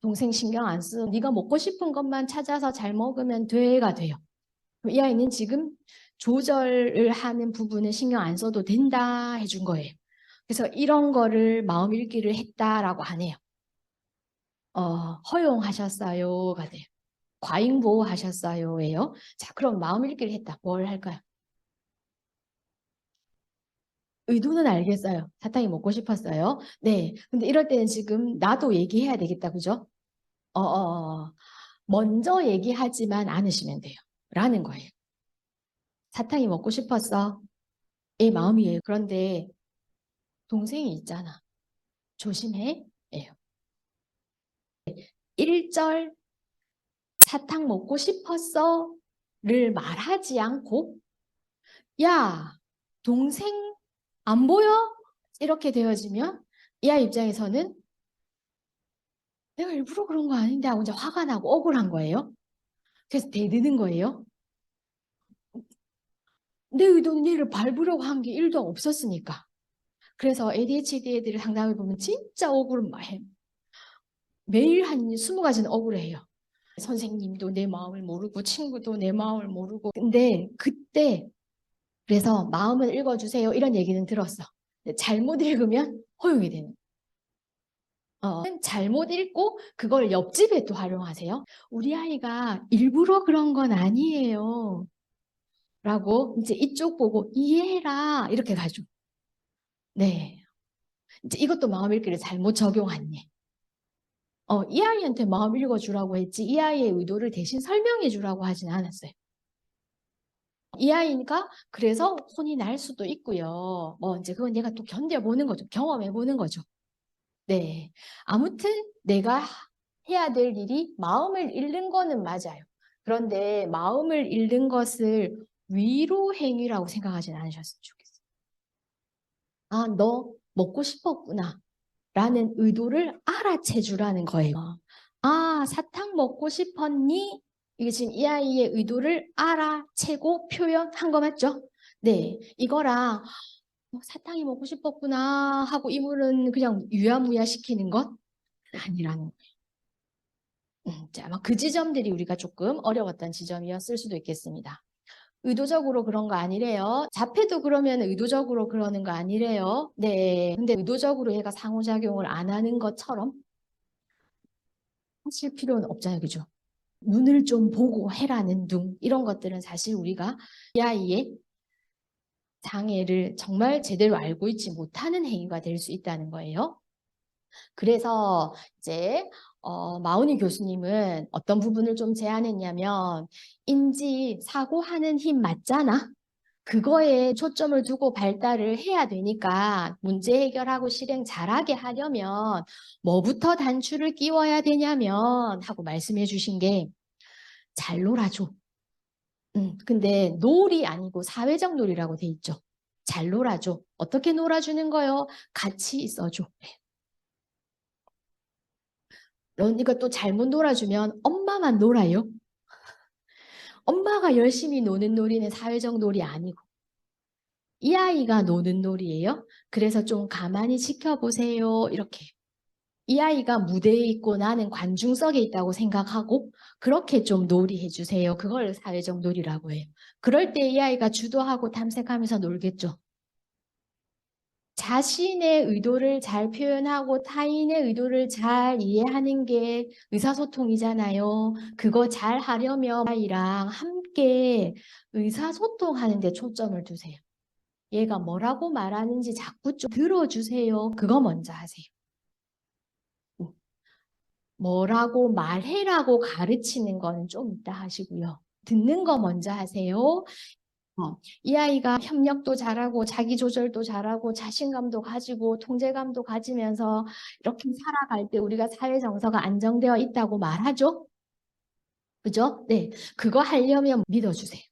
동생 신경 안 쓰고 네가 먹고 싶은 것만 찾아서 잘 먹으면 돼가 돼요. 이 아이는 지금 조절을 하는 부분은 신경 안 써도 된다 해준 거예요. 그래서 이런 거를 마음 읽기를 했다라고 하네요. 허용하셨어요가 돼요. 과잉보호하셨어요예요. 자, 그럼 마음 읽기를 했다. 뭘 할까요? 의도는 알겠어요. 사탕이 먹고 싶었어요. 네. 근데 이럴 때는 지금 나도 얘기해야 되겠다. 그죠? 먼저 얘기하지만 않으시면 돼요. 라는 거예요. 사탕이 먹고 싶었어. 의 마음이에요. 그런데 동생이 있잖아. 조심해. 예요. 1절 사탕 먹고 싶었어를 말하지 않고 야, 동생 안 보여? 이렇게 되어지면 이 아이 입장에서는 내가 일부러 그런 거 아닌데 하고 이제 화가 나고 억울한 거예요. 그래서 대드는 거예요. 내 의도는 얘를 밟으려고 한 게 1도 없었으니까. 그래서 ADHD 애들을 상담해 보면 진짜 억울해. 매일 한 20가지는 억울해요. 선생님도 내 마음을 모르고 친구도 내 마음을 모르고. 근데 그때 그래서 마음을 읽어주세요 이런 얘기는 들었어. 근데 잘못 읽으면 허용이 되는. 잘못 읽고 그걸 옆집에 또 활용하세요. 우리 아이가 일부러 그런 건 아니에요. 라고 이제 이쪽 보고 이해해라 이렇게 가죠. 네. 이제 이것도 마음 읽기를 잘못 적용한 예. 이 아이한테 마음 읽어주라고 했지 이 아이의 의도를 대신 설명해 주라고 하진 않았어요. 이 아이가 그래서 혼이 날 수도 있고요. 뭐 이제 그건 내가 또 견뎌보는 거죠. 경험해보는 거죠. 네. 아무튼 내가 해야 될 일이 마음을 읽는 거는 맞아요. 그런데 마음을 읽는 것을 위로 행위라고 생각하진 않으셨으면 좋겠어요. 아, 너 먹고 싶었구나. 라는 의도를 알아채 주라는 거예요. 아, 사탕 먹고 싶었니? 이게 지금 이 아이의 의도를 알아채고 표현한 거 맞죠? 네. 이거랑 사탕이 먹고 싶었구나 하고 이물은 그냥 유야무야 시키는 것 아니라는 거예요. 자, 아마 그 지점들이 우리가 조금 어려웠던 지점이었을 수도 있겠습니다. 의도적으로 그런 거 아니래요. 자폐도 그러면 의도적으로 그러는 거 아니래요. 네. 근데 의도적으로 얘가 상호작용을 안 하는 것처럼 하실 필요는 없잖아요. 그죠? 눈을 좀 보고 해라는 둥. 이런 것들은 사실 우리가 이 아이의 장애를 정말 제대로 알고 있지 못하는 행위가 될 수 있다는 거예요. 그래서 이제 마운이 교수님은 어떤 부분을 좀 제안했냐면 인지 사고하는 힘 맞잖아. 그거에 초점을 두고 발달을 해야 되니까 문제 해결하고 실행 잘하게 하려면 뭐부터 단추를 끼워야 되냐면 하고 말씀해 주신 게 잘 놀아줘. 근데 놀이 아니고 사회적 놀이라고 돼 있죠. 잘 놀아줘. 어떻게 놀아주는 거요? 같이 있어줘. 이거 또 잘못 놀아주면 엄마만 놀아요. 엄마가 열심히 노는 놀이는 사회적 놀이 아니고 이 아이가 노는 놀이예요. 그래서 좀 가만히 지켜보세요. 이렇게. 이 아이가 무대에 있고 나는 관중석에 있다고 생각하고 그렇게 좀 놀이해 주세요. 그걸 사회적 놀이라고 해요. 그럴 때 이 아이가 주도하고 탐색하면서 놀겠죠. 자신의 의도를 잘 표현하고 타인의 의도를 잘 이해하는 게 의사소통이잖아요. 그거 잘 하려면 아이랑 함께 의사소통하는 데 초점을 두세요. 얘가 뭐라고 말하는지 자꾸 좀 들어주세요. 그거 먼저 하세요. 뭐라고 말해라고 가르치는 거는 좀 이따 하시고요. 듣는 거 먼저 하세요. 이 아이가 협력도 잘하고 자기 조절도 잘하고 자신감도 가지고 통제감도 가지면서 이렇게 살아갈 때 우리가 사회 정서가 안정되어 있다고 말하죠. 그죠? 네. 그거 하려면 믿어주세요.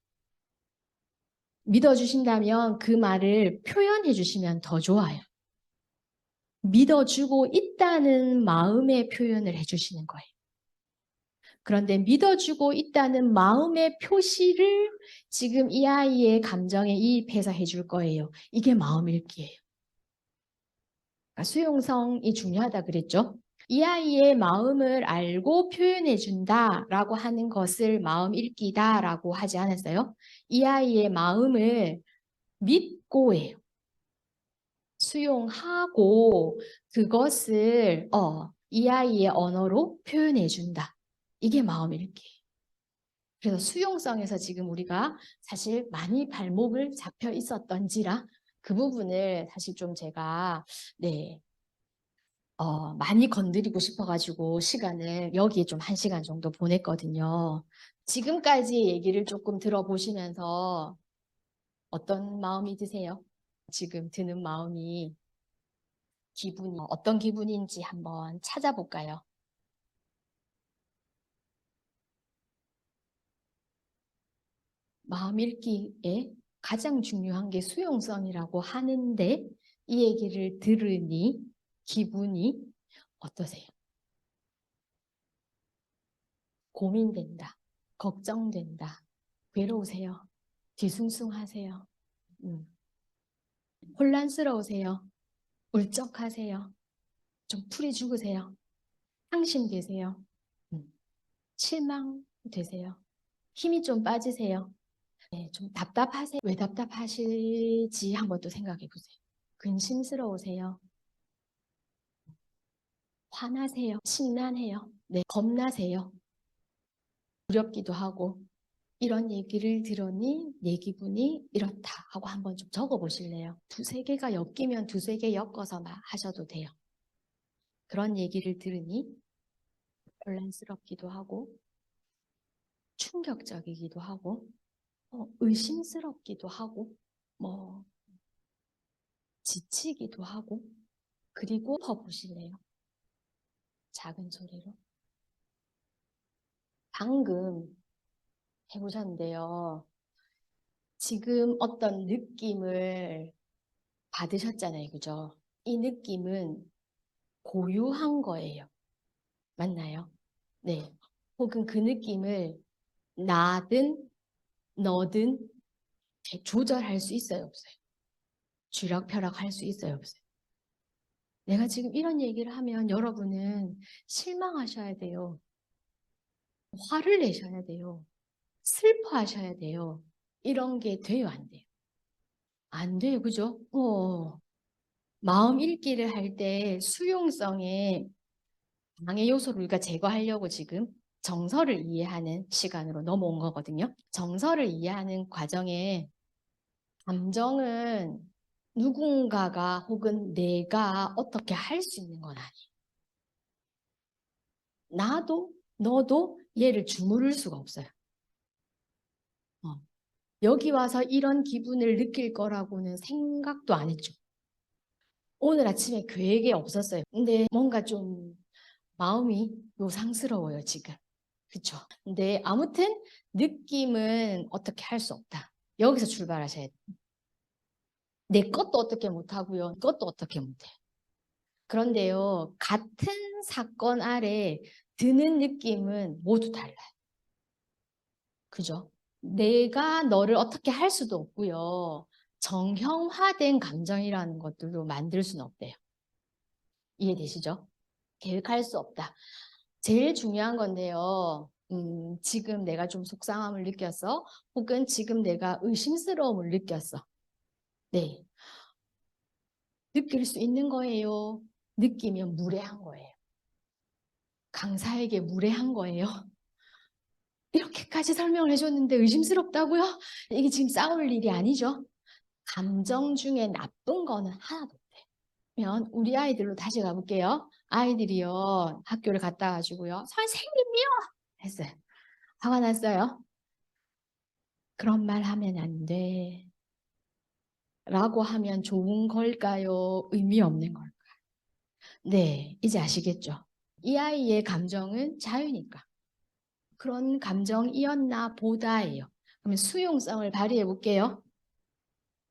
믿어주신다면 그 말을 표현해 주시면 더 좋아요. 믿어주고 있다는 마음의 표현을 해주시는 거예요. 그런데 믿어주고 있다는 마음의 표시를 지금 이 아이의 감정에 이입해서 해줄 거예요. 이게 마음 읽기예요. 그러니까 수용성이 중요하다 그랬죠. 이 아이의 마음을 알고 표현해 준다라고 하는 것을 마음 읽기다라고 하지 않았어요. 이 아이의 마음을 믿고 해요. 수용하고 그것을 이 아이의 언어로 표현해 준다. 이게 마음 읽기. 그래서 수용성에서 지금 우리가 사실 많이 발목을 잡혀 있었던지라 그 부분을 사실 좀 제가 네 많이 건드리고 싶어가지고 시간을 여기에 좀 1시간 정도 보냈거든요. 지금까지 얘기를 조금 들어보시면서 어떤 마음이 드세요? 지금 드는 마음이 기분이 어떤 기분인지 한번 찾아볼까요? 마음 읽기에 가장 중요한 게 수용성이라고 하는데 이 얘기를 들으니 기분이 어떠세요? 고민된다, 걱정된다, 괴로우세요, 뒤숭숭하세요, 혼란스러우세요, 울적하세요, 좀 풀이 죽으세요, 상심되세요. 음. 실망되세요? 힘이 좀 빠지세요? 네, 좀 답답하세요? 왜 답답하실지 한번 또 생각해 보세요. 근심스러우세요? 화나세요? 심란해요? 네, 겁나세요? 두렵기도 하고 이런 얘기를 들으니 내 기분이 이렇다 하고 한번 좀 적어 보실래요? 두세 개가 엮이면 두세 개 엮어서 하셔도 돼요. 그런 얘기를 들으니 혼란스럽기도 하고 충격적이기도 하고 의심스럽기도 하고 뭐 지치기도 하고 그리고 퍼보실래요? 작은 소리로. 방금 해보셨는데요. 지금 어떤 느낌을 받으셨잖아요. 그죠? 이 느낌은 고유한 거예요. 맞나요? 네. 혹은 그 느낌을 나든 너든 조절할 수 있어요, 없어요? 쥐락펴락 할 수 있어요, 없어요? 내가 지금 이런 얘기를 하면 여러분은 실망하셔야 돼요. 화를 내셔야 돼요. 슬퍼하셔야 돼요. 이런 게 돼요, 안 돼요? 안 돼요, 그죠? 마음 읽기를 할 때 수용성의 방해 요소를 우리가 제거하려고 지금 정서를 이해하는 시간으로 넘어온 거거든요. 정서를 이해하는 과정에 감정은 누군가가 혹은 내가 어떻게 할 수 있는 건 아니에요. 나도 너도 얘를 주무를 수가 없어요. 여기 와서 이런 기분을 느낄 거라고는 생각도 안 했죠. 오늘 아침에 계획이 없었어요. 근데 뭔가 좀 마음이 요상스러워요, 지금. 그쵸? 근데 아무튼 느낌은 어떻게 할 수 없다. 여기서 출발하셔야 돼요. 내 것도 어떻게 못하고요. 내 것도 어떻게 못해요. 그런데요, 같은 사건 아래 드는 느낌은 모두 달라요. 그죠? 내가 너를 어떻게 할 수도 없고요. 정형화된 감정이라는 것들도 만들 수는 없대요. 이해되시죠? 계획할 수 없다. 제일 중요한 건데요. 지금 내가 좀 속상함을 느꼈어. 혹은 지금 내가 의심스러움을 느꼈어. 네. 느낄 수 있는 거예요. 느끼면 무례한 거예요. 강사에게 무례한 거예요. 이렇게까지 설명을 해줬는데 의심스럽다고요? 이게 지금 싸울 일이 아니죠. 감정 중에 나쁜 거는 하나도 없대요. 우리 아이들로 다시 가볼게요. 아이들이요. 학교를 갔다 가지고요. 선생님이요! 했어요. 화가 났어요. 그런 말 하면 안 돼. 라고 하면 좋은 걸까요? 의미 없는 걸까요? 네, 이제 아시겠죠? 이 아이의 감정은 자유니까. 그런 감정이었나 보다예요. 그러면 수용성을 발휘해 볼게요.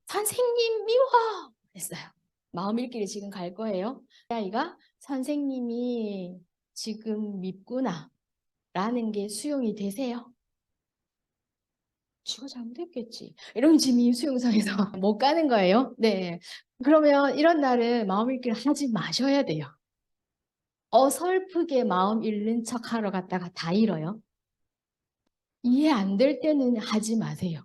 선생님 미워! 했어요. 마음 읽기를 지금 갈 거예요. 이 아이가 선생님이 지금 밉구나 라는 게 수용이 되세요? 쥐가 잘못했겠지. 이런 지금 수용성에서 못 가는 거예요. 네. 그러면 이런 날은 마음 읽기를 하지 마셔야 돼요. 어설프게 마음 읽는 척 하러 갔다가 다 잃어요. 이해 안 될 때는 하지 마세요.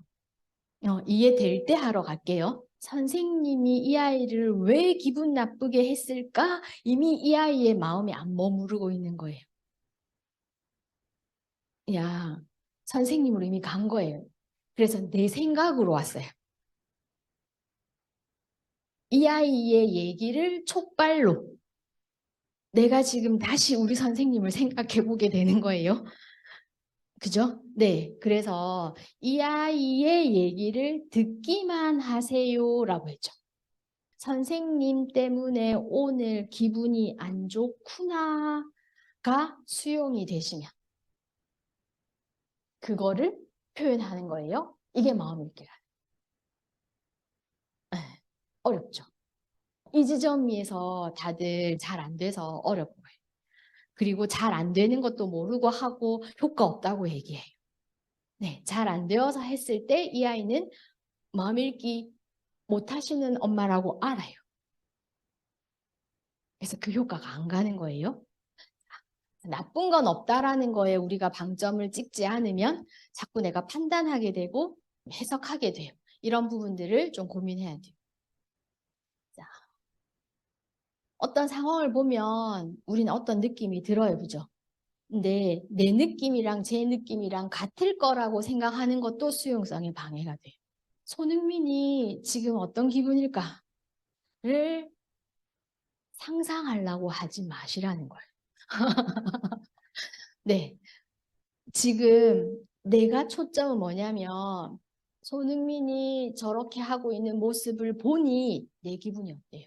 이해될 때 하러 갈게요. 선생님이 이 아이를 왜 기분 나쁘게 했을까? 이미 이 아이의 마음이 안 머무르고 있는 거예요. 야, 선생님으로 이미 간 거예요. 그래서 내 생각으로 왔어요. 이 아이의 얘기를 촉발로 내가 지금 다시 우리 선생님을 생각해 보게 되는 거예요. 그죠? 네. 그래서 이 아이의 얘기를 듣기만 하세요라고 했죠. 선생님 때문에 오늘 기분이 안 좋구나가 수용이 되시면 그거를 표현하는 거예요. 이게 마음 읽기라. 어렵죠. 이 지점에서 다들 잘 안 돼서 어렵고 그리고 잘 안 되는 것도 모르고 하고 효과 없다고 얘기해요. 네, 잘 안 되어서 했을 때 이 아이는 마음 읽기 못 하시는 엄마라고 알아요. 그래서 그 효과가 안 가는 거예요. 나쁜 건 없다라는 거에 우리가 방점을 찍지 않으면 자꾸 내가 판단하게 되고 해석하게 돼요. 이런 부분들을 좀 고민해야 돼요. 자, 어떤 상황을 보면 우리는 어떤 느낌이 들어요, 그죠? 근데 내 느낌이랑 제 느낌이랑 같을 거라고 생각하는 것도 수용성에 방해가 돼요. 손흥민이 지금 어떤 기분일까를 상상하려고 하지 마시라는 거예요. 네, 지금 내가 초점은 뭐냐면 손흥민이 저렇게 하고 있는 모습을 보니 내 기분이 어때요?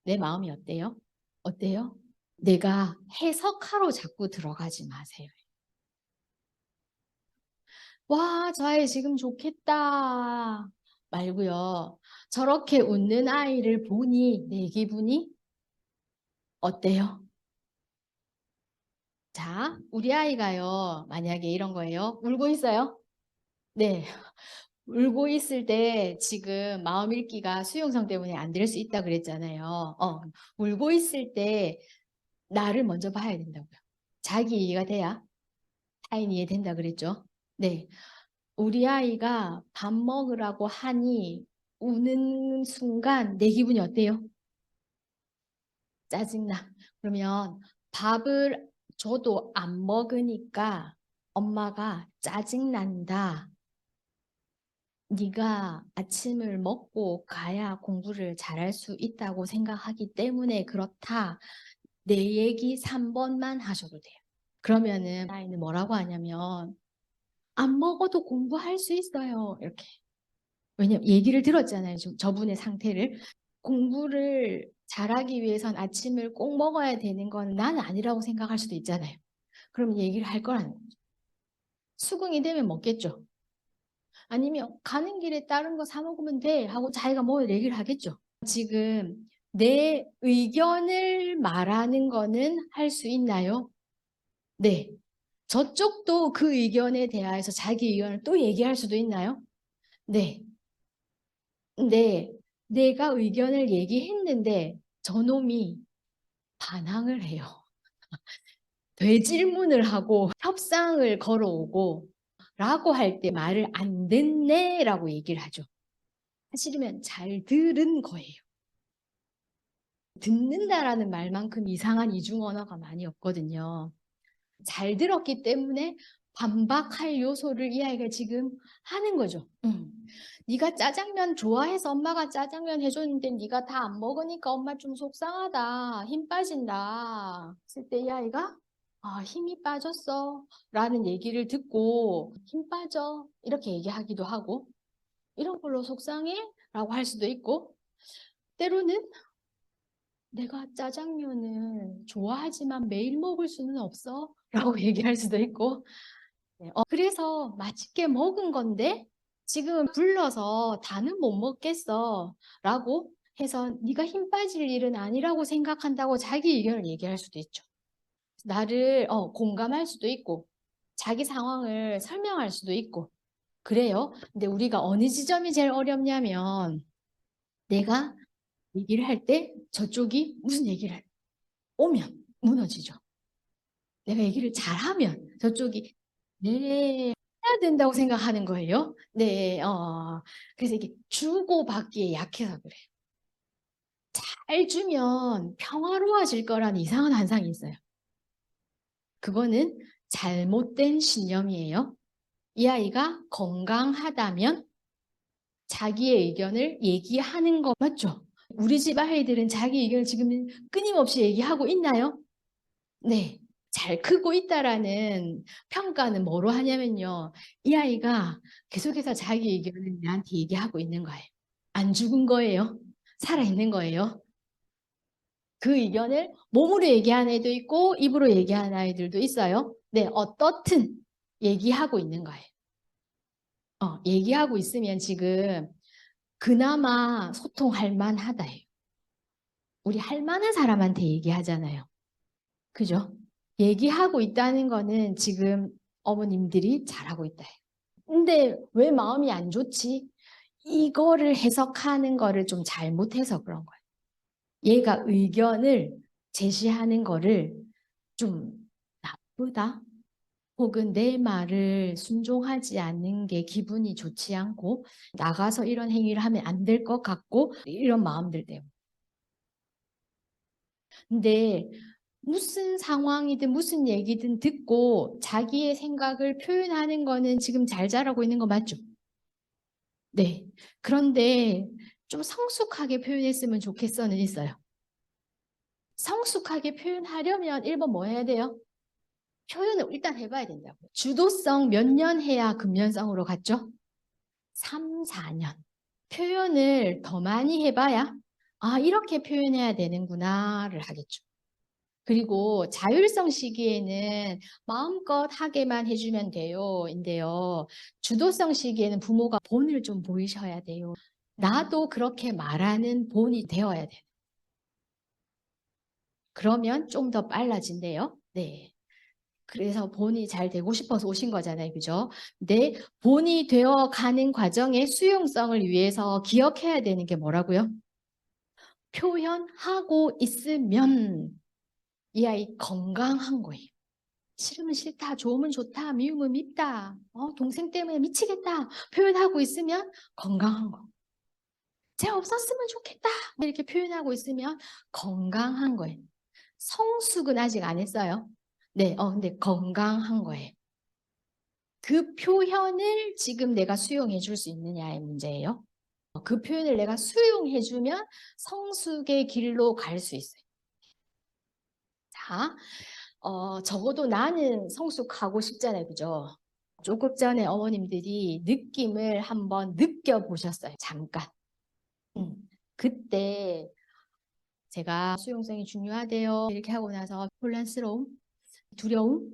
내 마음이 어때요? 어때요? 내가 해석하러 자꾸 들어가지 마세요. 와, 저 아이 지금 좋겠다 말고요. 저렇게 웃는 아이를 보니 내 기분이 어때요? 자, 우리 아이가요, 만약에 이런 거예요. 울고 있어요? 네. 울고 있을 때 지금 마음 읽기가 수용성 때문에 안 될 수 있다 그랬잖아요. 울고 있을 때 나를 먼저 봐야 된다고요. 자기 이해가 돼야 타인 이해 된다 그랬죠. 네. 우리 아이가 밥 먹으라고 하니 우는 순간 내 기분이 어때요? 짜증나. 그러면 밥을 줘도 안 먹으니까 엄마가 짜증난다. 네가 아침을 먹고 가야 공부를 잘할 수 있다고 생각하기 때문에 그렇다. 내 얘기 3번만 하셔도 돼요. 그러면은 아이는 뭐라고 하냐면 안 먹어도 공부할 수 있어요. 이렇게. 왜냐면 얘기를 들었잖아요. 저분의 상태를. 공부를 잘하기 위해선 아침을 꼭 먹어야 되는 건 난 아니라고 생각할 수도 있잖아요. 그럼 얘기를 할 거라는 거죠. 수긍이 되면 먹겠죠. 아니면 가는 길에 다른 거 사 먹으면 돼 하고 자기가 뭐 얘기를 하겠죠. 지금 내 의견을 말하는 거는 할 수 있나요? 네. 저쪽도 그 의견에 대하여서 자기 의견을 또 얘기할 수도 있나요? 네. 근데 내가 의견을 얘기했는데 저놈이 반항을 해요. 되질문을 하고 협상을 걸어오고 라고 할 때 말을 안 듣네 라고 얘기를 하죠. 사실이면 잘 들은 거예요. 듣는다라는 말만큼 이상한 이중 언어가 많이 없거든요. 잘 들었기 때문에 반박할 요소를 이 아이가 지금 하는 거죠. 네가 짜장면 좋아해서 엄마가 짜장면 해줬는데 네가 다 안 먹으니까 엄마 좀 속상하다. 힘 빠진다. 했을 때 이 아이가 힘이 빠졌어 라는 얘기를 듣고 힘 빠져 이렇게 얘기하기도 하고 이런 걸로 속상해? 라고 할 수도 있고 때로는 내가 짜장면을 좋아하지만 매일 먹을 수는 없어 라고 얘기할 수도 있고 네, 그래서 맛있게 먹은 건데 지금 불러서 다는 못 먹겠어 라고 해서 네가 힘 빠질 일은 아니라고 생각한다고 자기 의견을 얘기할 수도 있죠. 나를 공감할 수도 있고 자기 상황을 설명할 수도 있고 그래요. 근데 우리가 어느 지점이 제일 어렵냐면 내가 얘기를 할 때 저쪽이 무슨 얘기를 오면 무너지죠. 내가 얘기를 잘하면 저쪽이 네 해야 된다고 생각하는 거예요. 네, 그래서 이게 주고받기에 약해서 그래. 잘 주면 평화로워질 거라는 이상한 환상이 있어요. 그거는 잘못된 신념이에요. 이 아이가 건강하다면 자기의 의견을 얘기하는 거 맞죠? 우리 집 아이들은 자기 의견을 지금 끊임없이 얘기하고 있나요? 네. 잘 크고 있다라는 평가는 뭐로 하냐면요. 이 아이가 계속해서 자기 의견을 나한테 얘기하고 있는 거예요. 안 죽은 거예요. 살아있는 거예요. 그 의견을 몸으로 얘기하는 애도 있고 입으로 얘기하는 아이들도 있어요. 네, 어떻든 얘기하고 있는 거예요. 얘기하고 있으면 지금 그나마 소통할 만하다예요. 우리 할 만한 사람한테 얘기하잖아요. 그죠? 얘기하고 있다는 거는 지금 어머님들이 잘하고 있다. 근데 왜 마음이 안 좋지? 이거를 해석하는 거를 좀 잘못해서 그런 거예요. 얘가 의견을 제시하는 거를 좀 나쁘다. 혹은 내 말을 순종하지 않는 게 기분이 좋지 않고 나가서 이런 행위를 하면 안 될 것 같고 이런 마음들 때문에. 근데 무슨 상황이든 무슨 얘기든 듣고 자기의 생각을 표현하는 거는 지금 잘 자라고 있는 거 맞죠? 네. 그런데 좀 성숙하게 표현했으면 좋겠어는 있어요. 성숙하게 표현하려면 1번 뭐 해야 돼요? 표현을 일단 해봐야 된다고. 주도성 몇 년 해야 근면성으로 갔죠? 3, 4년. 표현을 더 많이 해봐야 아, 이렇게 표현해야 되는구나를 하겠죠. 그리고 자율성 시기에는 마음껏 하게만 해주면 돼요. 인데요. 주도성 시기에는 부모가 본을 좀 보이셔야 돼요. 나도 그렇게 말하는 본이 되어야 돼요. 그러면 좀 더 빨라진대요. 네. 그래서 본이 잘 되고 싶어서 오신 거잖아요. 그죠? 근데 본이 되어 가는 과정의 수용성을 위해서 기억해야 되는 게 뭐라고요? 표현하고 있으면 이 아이 건강한 거예요. 싫으면 싫다, 좋으면 좋다, 미우면 밉다, 동생 때문에 미치겠다 표현하고 있으면 건강한 거. 쟤 없었으면 좋겠다 이렇게 표현하고 있으면 건강한 거예요. 성숙은 아직 안 했어요. 네, 근데 건강한 거예요. 그 표현을 지금 내가 수용해 줄 수 있느냐의 문제예요. 그 표현을 내가 수용해 주면 성숙의 길로 갈 수 있어요. 자, 적어도 나는 성숙하고 싶잖아요. 그죠? 조금 전에 어머님들이 느낌을 한번 느껴보셨어요. 잠깐. 그때 제가 수용성이 중요하대요. 이렇게 하고 나서 혼란스러움, 두려움,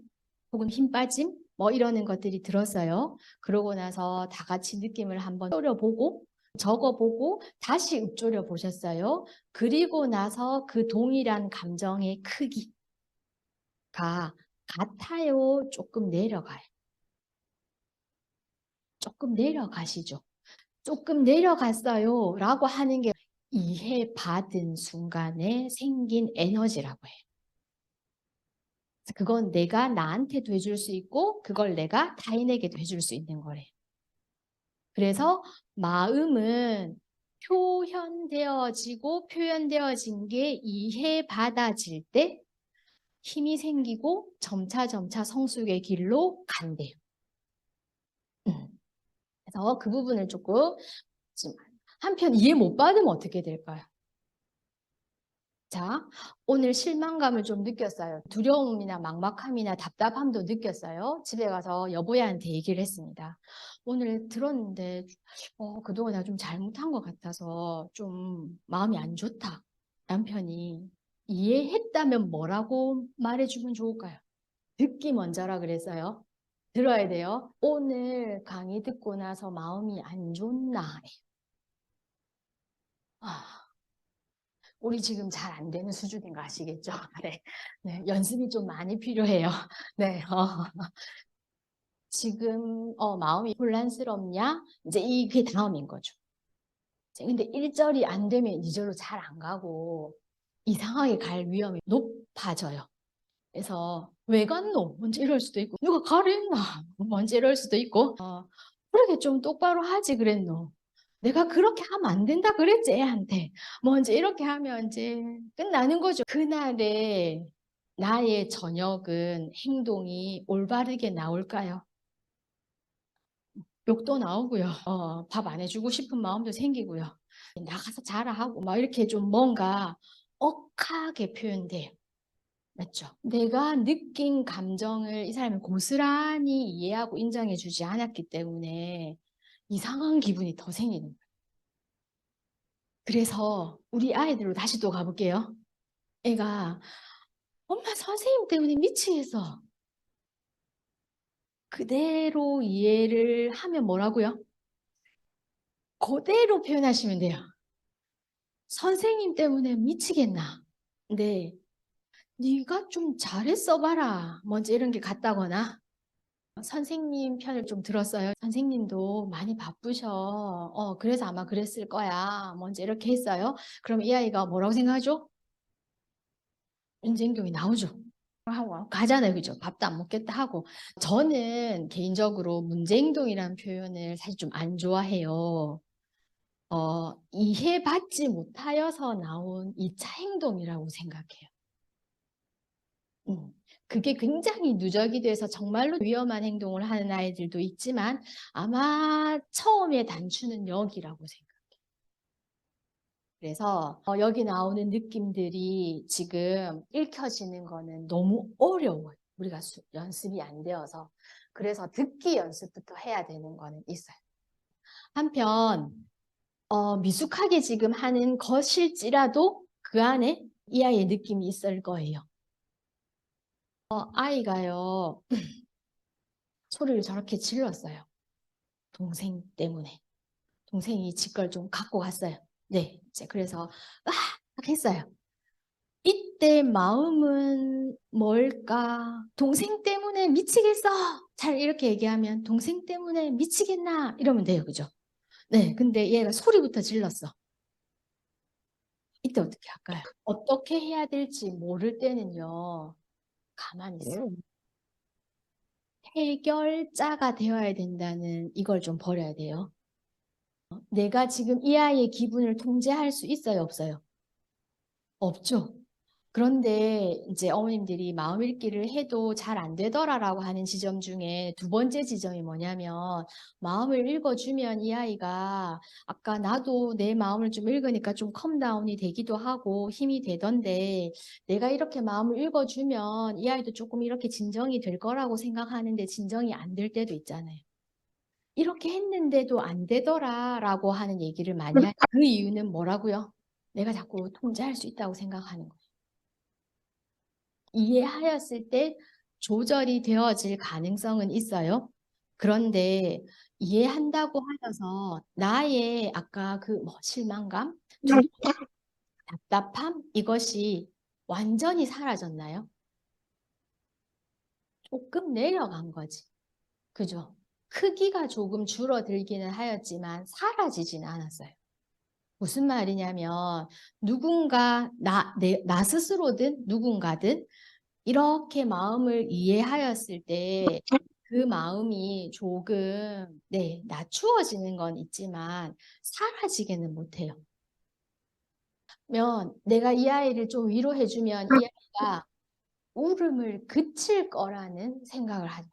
혹은 힘 빠짐, 뭐 이러는 것들이 들었어요. 그러고 나서 다 같이 느낌을 한번 읊조려보고 적어보고 다시 읊조려 보셨어요. 그리고 나서 그 동일한 감정의 크기가 같아요. 조금 내려가요. 조금 내려가시죠. 조금 내려갔어요. 라고 하는 게 이해받은 순간에 생긴 에너지라고 해요. 그건 내가 나한테도 해줄 수 있고 그걸 내가 타인에게도 해줄 수 있는 거래요. 그래서 마음은 표현되어지고 표현되어진 게 이해받아질 때 힘이 생기고 점차 성숙의 길로 간대요. 그래서 그 부분을 조금 한편 이해 못 받으면 어떻게 될까요? 자, 오늘 실망감을 좀 느꼈어요. 두려움이나 막막함이나 답답함도 느꼈어요. 집에 가서 여보야한테 얘기를 했습니다. 오늘 들었는데 그동안 내가 좀 잘못한 것 같아서 좀 마음이 안 좋다. 남편이 이해했다면 뭐라고 말해주면 좋을까요? 듣기 먼저라 그랬어요. 들어야 돼요. 오늘 강의 듣고 나서 마음이 안 좋나? 아, 우리 지금 잘 안 되는 수준인 거 아시겠죠? 네. 네, 연습이 좀 많이 필요해요. 네. 지금 마음이 혼란스럽냐? 이제 이게 다음인 거죠. 근데 1절이 안 되면 2절로 잘 안 가고 이상하게 갈 위험이 높아져요. 그래서 왜 갔노? 먼저 이럴 수도 있고 누가 가랬나? 먼저 이럴 수도 있고 그렇게 좀 똑바로 하지 그랬노? 내가 그렇게 하면 안 된다 그랬지 애한테. 먼저 이렇게 하면 이제 끝나는 거죠. 그날의 나의 저녁은 행동이 올바르게 나올까요? 욕도 나오고요. 밥 안 해주고 싶은 마음도 생기고요. 나가서 자라 하고 막 이렇게 좀 뭔가 억하게 표현돼요. 맞죠? 내가 느낀 감정을 이 사람이 고스란히 이해하고 인정해 주지 않았기 때문에 이상한 기분이 더 생기는 거예요. 그래서 우리 아이들로 다시 또 가볼게요. 애가 엄마 선생님 때문에 미치겠어. 그대로 이해를 하면 뭐라고요? 그대로 표현하시면 돼요. 선생님 때문에 미치겠나? 네, 네가 좀 잘했어 봐라. 먼저 이런 게 같다거나 선생님 편을 좀 들었어요. 선생님도 많이 바쁘셔. 그래서 아마 그랬을 거야. 먼저 이렇게 했어요. 그럼 이 아이가 뭐라고 생각하죠? 인지행동이 나오죠. 하고 가잖아요. 그죠? 밥도 안 먹겠다 하고. 저는 개인적으로 문제행동이라는 표현을 사실 좀 안 좋아해요. 이해받지 못하여서 나온 2차 행동이라고 생각해요. 그게 굉장히 누적이 돼서 정말로 위험한 행동을 하는 아이들도 있지만 아마 처음에 단추는 여기라고 생각해요. 그래서 여기 나오는 느낌들이 지금 읽혀지는 거는 너무 어려워요. 우리가 연습이 안 되어서. 그래서 듣기 연습부터 해야 되는 거는 있어요. 한편 미숙하게 지금 하는 것일지라도 그 안에 이 아이의 느낌이 있을 거예요. 아이가요. 소리를 저렇게 질렀어요. 동생 때문에. 동생이 지 걸 좀 갖고 갔어요. 네, 이제 그래서 했어요. 이때 마음은 뭘까? 동생 때문에 미치겠어. 잘 이렇게 얘기하면 동생 때문에 미치겠나? 이러면 돼요. 그죠? 네, 근데 얘가 소리부터 질렀어. 이때 어떻게 할까요? 어떻게 해야 될지 모를 때는요. 가만히 있어요. 해결자가 되어야 된다는 이걸 좀 버려야 돼요. 내가 지금 이 아이의 기분을 통제할 수 있어요, 없어요? 없죠. 그런데 이제 어머님들이 마음 읽기를 해도 잘 안 되더라라고 하는 지점 중에 두 번째 지점이 뭐냐면 마음을 읽어주면 이 아이가 아까 나도 내 마음을 좀 읽으니까 좀 컴다운이 되기도 하고 힘이 되던데 내가 이렇게 마음을 읽어주면 이 아이도 조금 이렇게 진정이 될 거라고 생각하는데 진정이 안 될 때도 있잖아요. 이렇게 했는데도 안 되더라라고 하는 얘기를 많이 하죠. 그 이유는 뭐라고요? 내가 자꾸 통제할 수 있다고 생각하는 거예요. 이해하였을 때 조절이 되어질 가능성은 있어요. 그런데 이해한다고 하여서 나의 아까 그 실망감, 답답함 이것이 완전히 사라졌나요? 조금 내려간 거지. 그죠? 크기가 조금 줄어들기는 하였지만 사라지진 않았어요. 무슨 말이냐면 누군가 나 스스로든 누군가든 이렇게 마음을 이해하였을 때 그 마음이 조금 낮추어지는 건 있지만 사라지게는 못해요. 내가 이 아이를 좀 위로해주면 이 아이가 울음을 그칠 거라는 생각을 하죠.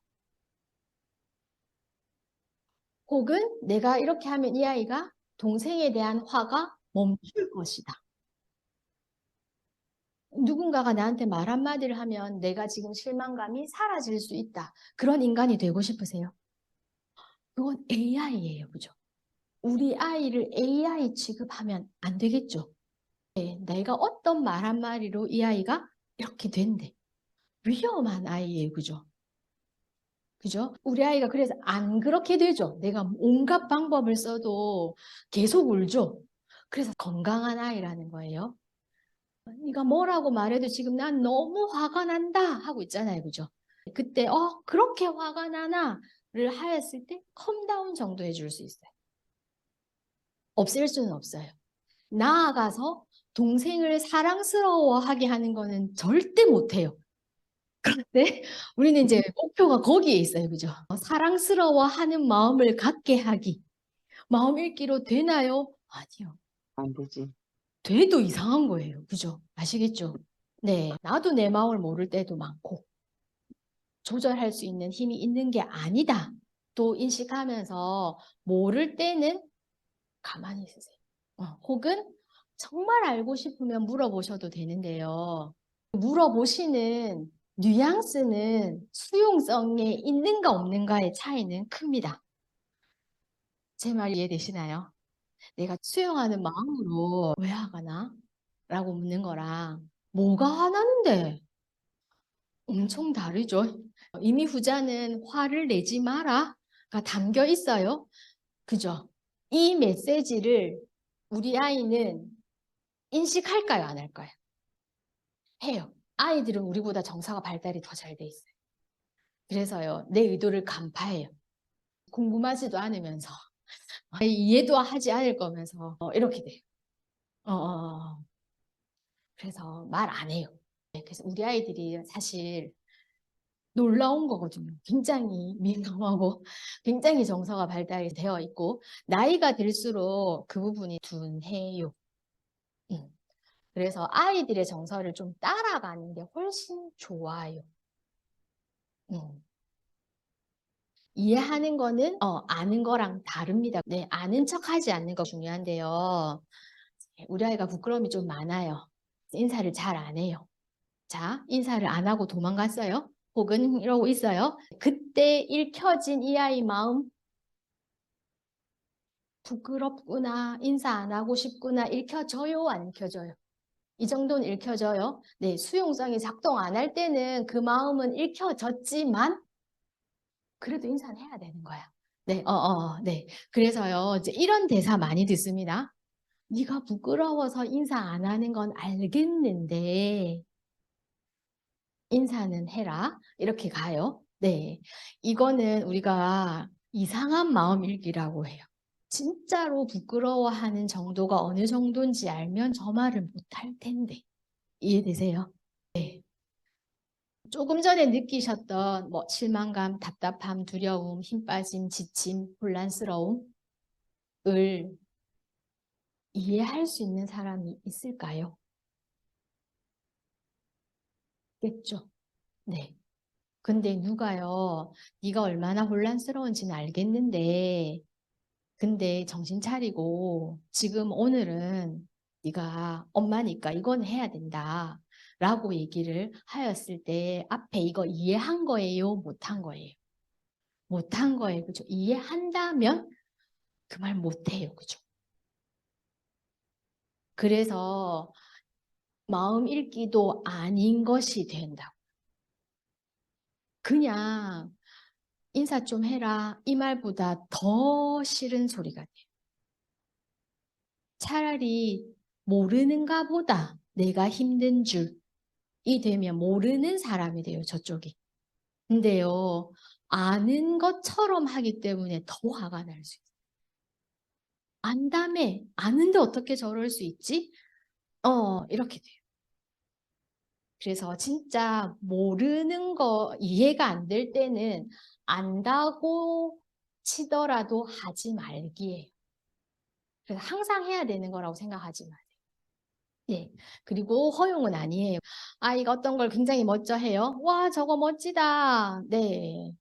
혹은 내가 이렇게 하면 이 아이가 동생에 대한 화가 멈출 것이다. 누군가가 나한테 말 한마디를 하면 내가 지금 실망감이 사라질 수 있다. 그런 인간이 되고 싶으세요? 그건 AI예요. 그죠? 우리 아이를 AI 취급하면 안 되겠죠? 네, 내가 어떤 말 한마디로 이 아이가 이렇게 된대. 위험한 아이예요. 그죠? 그죠? 우리 아이가 그래서 안 그렇게 되죠. 내가 온갖 방법을 써도 계속 울죠. 그래서 건강한 아이라는 거예요. 네가 뭐라고 말해도 지금 난 너무 화가 난다 하고 있잖아요. 그죠? 그때 그렇게 화가 나나를 하였을 때 컴다운 정도 해줄 수 있어요. 없앨 수는 없어요. 나아가서 동생을 사랑스러워하게 하는 거는 절대 못해요. 그런데 우리는 이제 목표가 거기에 있어요. 그죠? 사랑스러워하는 마음을 갖게 하기. 마음 읽기로 되나요? 아니요. 안 되지. 돼도 이상한 거예요. 그죠? 아시겠죠? 네. 나도 내 마음을 모를 때도 많고 조절할 수 있는 힘이 있는 게 아니다. 또 인식하면서 모를 때는 가만히 있으세요. 혹은 정말 알고 싶으면 물어보셔도 되는데요. 물어보시는 뉘앙스는 수용성에 있는가 없는가의 차이는 큽니다. 제 말 이해되시나요? 내가 수용하는 마음으로 왜 화가 나? 라고 묻는 거랑 뭐가 화나는데? 엄청 다르죠. 이미 후자는 화를 내지 마라가 담겨 있어요. 그죠? 이 메시지를 우리 아이는 인식할까요? 안 할까요? 해요. 아이들은 우리보다 정서가 발달이 더 잘 돼 있어요. 그래서요, 내 의도를 간파해요. 궁금하지도 않으면서, 이해도 하지 않을 거면서, 이렇게 돼요. 그래서 말 안 해요. 그래서 우리 아이들이 사실 놀라운 거거든요. 굉장히 민감하고 굉장히 정서가 발달이 되어 있고 나이가 들수록 그 부분이 둔해요. 음. 그래서 아이들의 정서를 좀 따라가는 게 훨씬 좋아요. 음. 이해하는 거는 아는 거랑 다릅니다. 네, 아는 척하지 않는 거 중요한데요. 우리 아이가 부끄러움이 좀 많아요. 인사를 잘 안 해요. 자, 인사를 안 하고 도망갔어요. 혹은 이러고 있어요. 그때 읽혀진 이 아이 마음, 부끄럽구나, 인사 안 하고 싶구나, 읽혀져요, 안 읽혀져요? 이 정도는 읽혀져요. 네, 수용성이 작동 안 할 때는 그 마음은 읽혀졌지만 그래도 인사는 해야 되는 거야. 네, 네. 그래서요, 이제 이런 대사 많이 듣습니다. 네가 부끄러워서 인사 안 하는 건 알겠는데 인사는 해라. 이렇게 가요. 네. 이거는 우리가 이상한 마음 읽기라고 해요. 진짜로 부끄러워하는 정도가 어느 정도인지 알면 저 말을 못할 텐데. 이해되세요? 네. 조금 전에 느끼셨던 뭐 실망감, 답답함, 두려움, 힘 빠짐, 지침, 혼란스러움을 이해할 수 있는 사람이 있을까요? 있겠죠. 네. 근데 누가요, 네가 얼마나 혼란스러운지는 알겠는데, 근데 정신 차리고 지금 오늘은 네가 엄마니까 이건 해야 된다. 라고 얘기를 하였을 때 앞에 이거 이해한 거예요? 못한 거예요? 못한 거예요. 그죠? 이해한다면 그 말 못해요. 그죠? 그래서 마음 읽기도 아닌 것이 된다고. 그냥 인사 좀 해라. 이 말보다 더 싫은 소리가 돼요. 차라리 모르는가 보다 내가 힘든 줄이 되면 모르는 사람이 돼요. 저쪽이. 근데요. 아는 것처럼 하기 때문에 더 화가 날 수 있어요. 안다며. 아는데 어떻게 저럴 수 있지? 이렇게 돼요. 그래서 진짜 모르는 거 이해가 안 될 때는 안다고 치더라도 하지 말기예요. 그래서 항상 해야 되는 거라고 생각하지 마세요. 예. 그리고 허용은 아니에요. 아이가 어떤 걸 굉장히 멋져 해요. 와, 저거 멋지다. 네.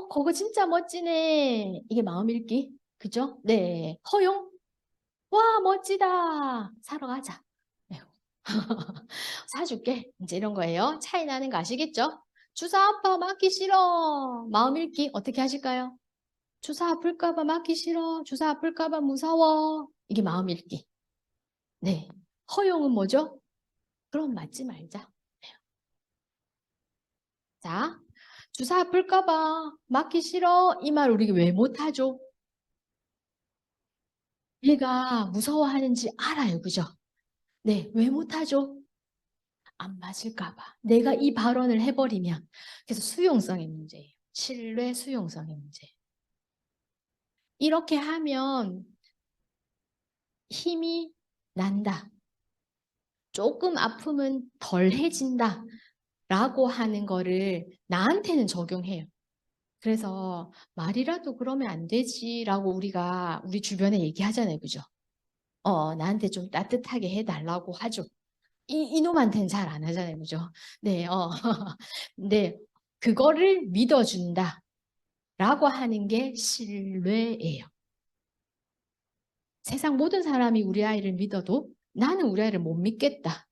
그거 진짜 멋지네. 이게 마음 읽기. 그죠? 네. 허용? 와, 멋지다. 사러 가자. 네. 사줄게. 이제 이런 거예요. 차이 나는 거 아시겠죠? 주사 아파, 맞기 싫어. 마음 읽기 어떻게 하실까요? 주사 아플까 봐 맞기 싫어. 주사 아플까 봐 무서워. 이게 마음 읽기. 네. 허용은 뭐죠? 그럼 맞지 말자. 자, 주사 아플까 봐 맞기 싫어. 이 말 우리 왜 못하죠? 얘가 무서워하는지 알아요. 그죠? 네. 왜 못하죠? 안 맞을까 봐. 내가 이 발언을 해버리면. 그래서 수용성의 문제예요. 신뢰 수용성의 문제. 이렇게 하면 힘이 난다. 조금 아픔은 덜해진다. 라고 하는 거를 나한테는 적용해요. 그래서 말이라도 그러면 안 되지라고 우리가 우리 주변에 얘기하잖아요. 그죠? 나한테 좀 따뜻하게 해달라고 하죠. 이놈한테는 잘 안 하잖아요. 그죠? 네, 근데 그거를 믿어준다. 라고 하는 게 신뢰예요. 세상 모든 사람이 우리 아이를 믿어도 나는 우리 아이를 못 믿겠다.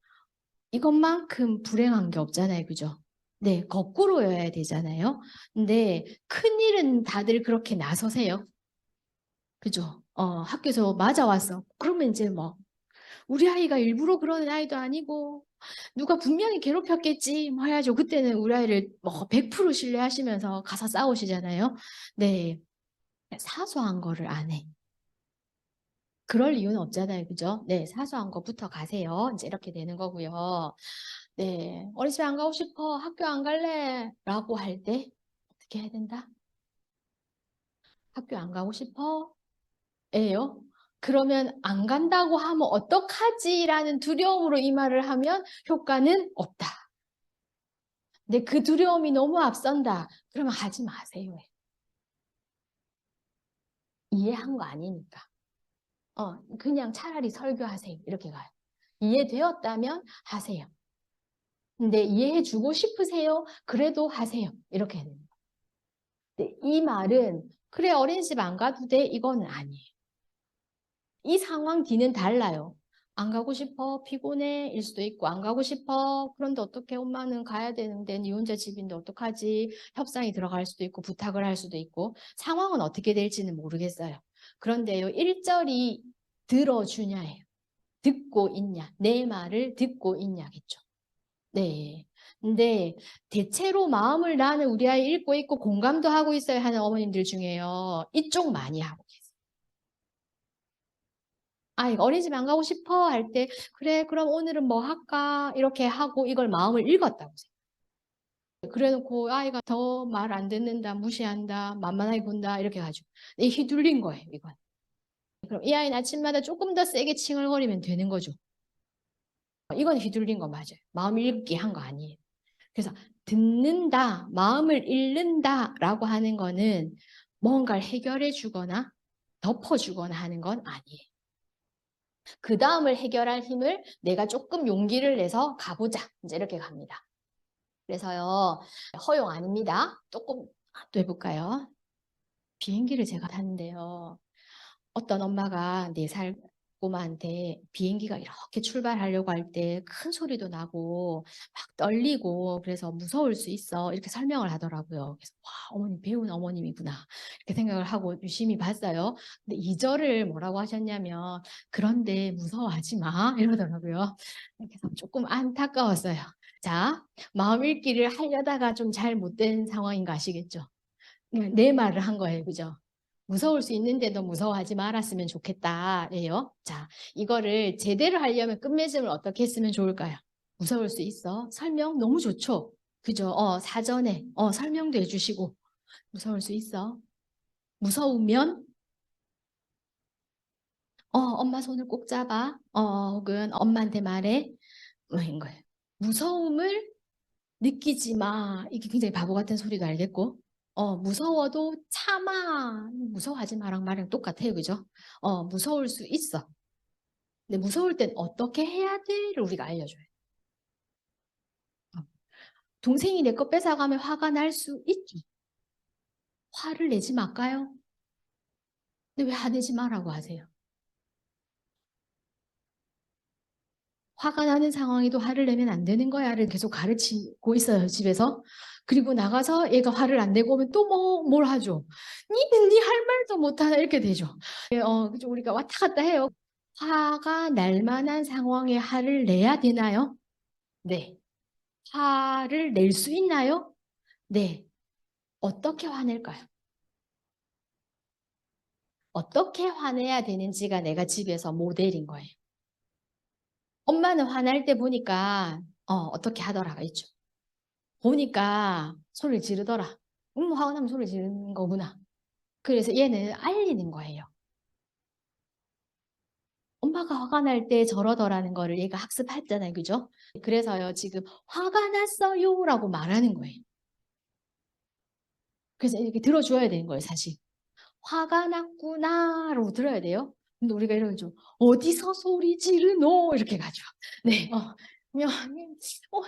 이것만큼 불행한 게 없잖아요. 그죠? 네, 거꾸로여야 되잖아요. 근데 큰일은 다들 그렇게 나서세요. 그죠? 학교에서 맞아왔어. 그러면 이제 뭐, 우리 아이가 일부러 그러는 아이도 아니고, 누가 분명히 괴롭혔겠지, 뭐 해야죠. 그때는 우리 아이를 뭐 100% 신뢰하시면서 가서 싸우시잖아요. 네, 사소한 거를 안 해. 그럴 이유는 없잖아요. 그죠? 네, 사소한 거부터 가세요. 이제 이렇게 되는 거고요. 네, 어린이집 안 가고 싶어. 학교 안 갈래. 라고 할 때 어떻게 해야 된다? 학교 안 가고 싶어? 예요? 그러면 안 간다고 하면 어떡하지라는 두려움으로 이 말을 하면 효과는 없다. 근데 그 두려움이 너무 앞선다. 그러면 하지 마세요. 이해한 거 아니니까. 그냥 차라리 설교하세요. 이렇게 가요. 이해되었다면 하세요. 근데 이해해 주고 싶으세요? 그래도 하세요. 이렇게 해야 됩니다. 근데 이 말은 그래 어린이집 안 가도 돼? 이거는 아니에요. 이 상황 뒤는 달라요. 안 가고 싶어? 피곤해? 일 수도 있고 안 가고 싶어? 그런데 어떻게 엄마는 가야 되는데 니 혼자 집인데 어떡하지? 협상이 들어갈 수도 있고 부탁을 할 수도 있고 상황은 어떻게 될지는 모르겠어요. 그런데요 1절이 들어주냐예요. 듣고 있냐 내 말을 듣고 있냐겠죠. 네. 근데 대체로 마음을 나는 우리 아이 읽고 있고 공감도 하고 있어야 하는 어머님들 중에요. 이쪽 많이 하고 계세요. 아이가 어린이집 안 가고 싶어 할 때 그래 그럼 오늘은 뭐 할까 이렇게 하고 이걸 마음을 읽었다고 생각해요. 그래놓고 아이가 더 말 안 듣는다 무시한다 만만하게 군다 이렇게 가지고 휘둘린 거예요 이건. 그럼 이 아이는 아침마다 조금 더 세게 칭얼거리면 되는 거죠. 이건 휘둘린 거 맞아요. 마음 읽기 한 거 아니에요. 그래서 듣는다, 마음을 읽는다라고 하는 거는 뭔가를 해결해 주거나 덮어주거나 하는 건 아니에요. 그 다음을 해결할 힘을 내가 조금 용기를 내서 가보자. 이제 이렇게 갑니다. 그래서요, 허용 아닙니다. 조금 또 해볼까요? 비행기를 제가 탔는데요. 어떤 엄마가 4살 꼬마한테 비행기가 이렇게 출발하려고 할 때 큰 소리도 나고 막 떨리고 그래서 무서울 수 있어 이렇게 설명을 하더라고요. 그래서 와 어머니 배운 어머님이구나 이렇게 생각을 하고 유심히 봤어요. 근데 2절을 뭐라고 하셨냐면 그런데 무서워하지 마 이러더라고요. 그래서 조금 안타까웠어요. 자 마음 읽기를 하려다가 좀 잘 못된 상황인 거 아시겠죠? 내 말을 한 거예요. 그죠? 무서울 수 있는데도 무서워하지 말았으면 좋겠다예요. 자, 이거를 제대로 하려면 끝맺음을 어떻게 했으면 좋을까요? 무서울 수 있어. 설명 너무 좋죠. 그죠? 사전에 설명도 해주시고 무서울 수 있어. 무서우면 엄마 손을 꼭 잡아. 혹은 엄마한테 말해. 뭐인 거예요. 무서움을 느끼지 마. 이게 굉장히 바보 같은 소리도 알겠고. 무서워도 참아. 무서워하지 마랑 말이랑 똑같아요. 그죠? 무서울 수 있어. 근데 무서울 땐 어떻게 해야 돼를 우리가 알려줘요. 동생이 내 거 뺏어가면 화가 날 수 있죠. 화를 내지 말까요? 근데 왜 화내지 마라고 하세요? 화가 나는 상황에도 화를 내면 안 되는 거야를 계속 가르치고 있어요, 집에서. 그리고 나가서 얘가 화를 안 내고 오면 또 뭘 하죠? 니는 니 할 말도 못하나 이렇게 되죠. 우리가 왔다 갔다 해요. 화가 날 만한 상황에 화를 내야 되나요? 네. 화를 낼 수 있나요? 네. 어떻게 화낼까요? 어떻게 화내야 되는지가 내가 집에서 모델인 거예요. 엄마는 화날 때 보니까 어떻게 하더라가 있죠. 보니까 소리를 지르더라. 화가 나면 소리 지르는 거구나. 그래서 얘는 알리는 거예요. 엄마가 화가 날 때 저러더라는 거를 얘가 학습했잖아요. 그죠? 그래서요, 지금 화가 났어요 라고 말하는 거예요. 그래서 이렇게 들어줘야 되는 거예요, 사실. 화가 났구나 라고 들어야 돼요. 근데 우리가 이러면 좀 어디서 소리 지르노 이렇게 가죠. 네, 그냥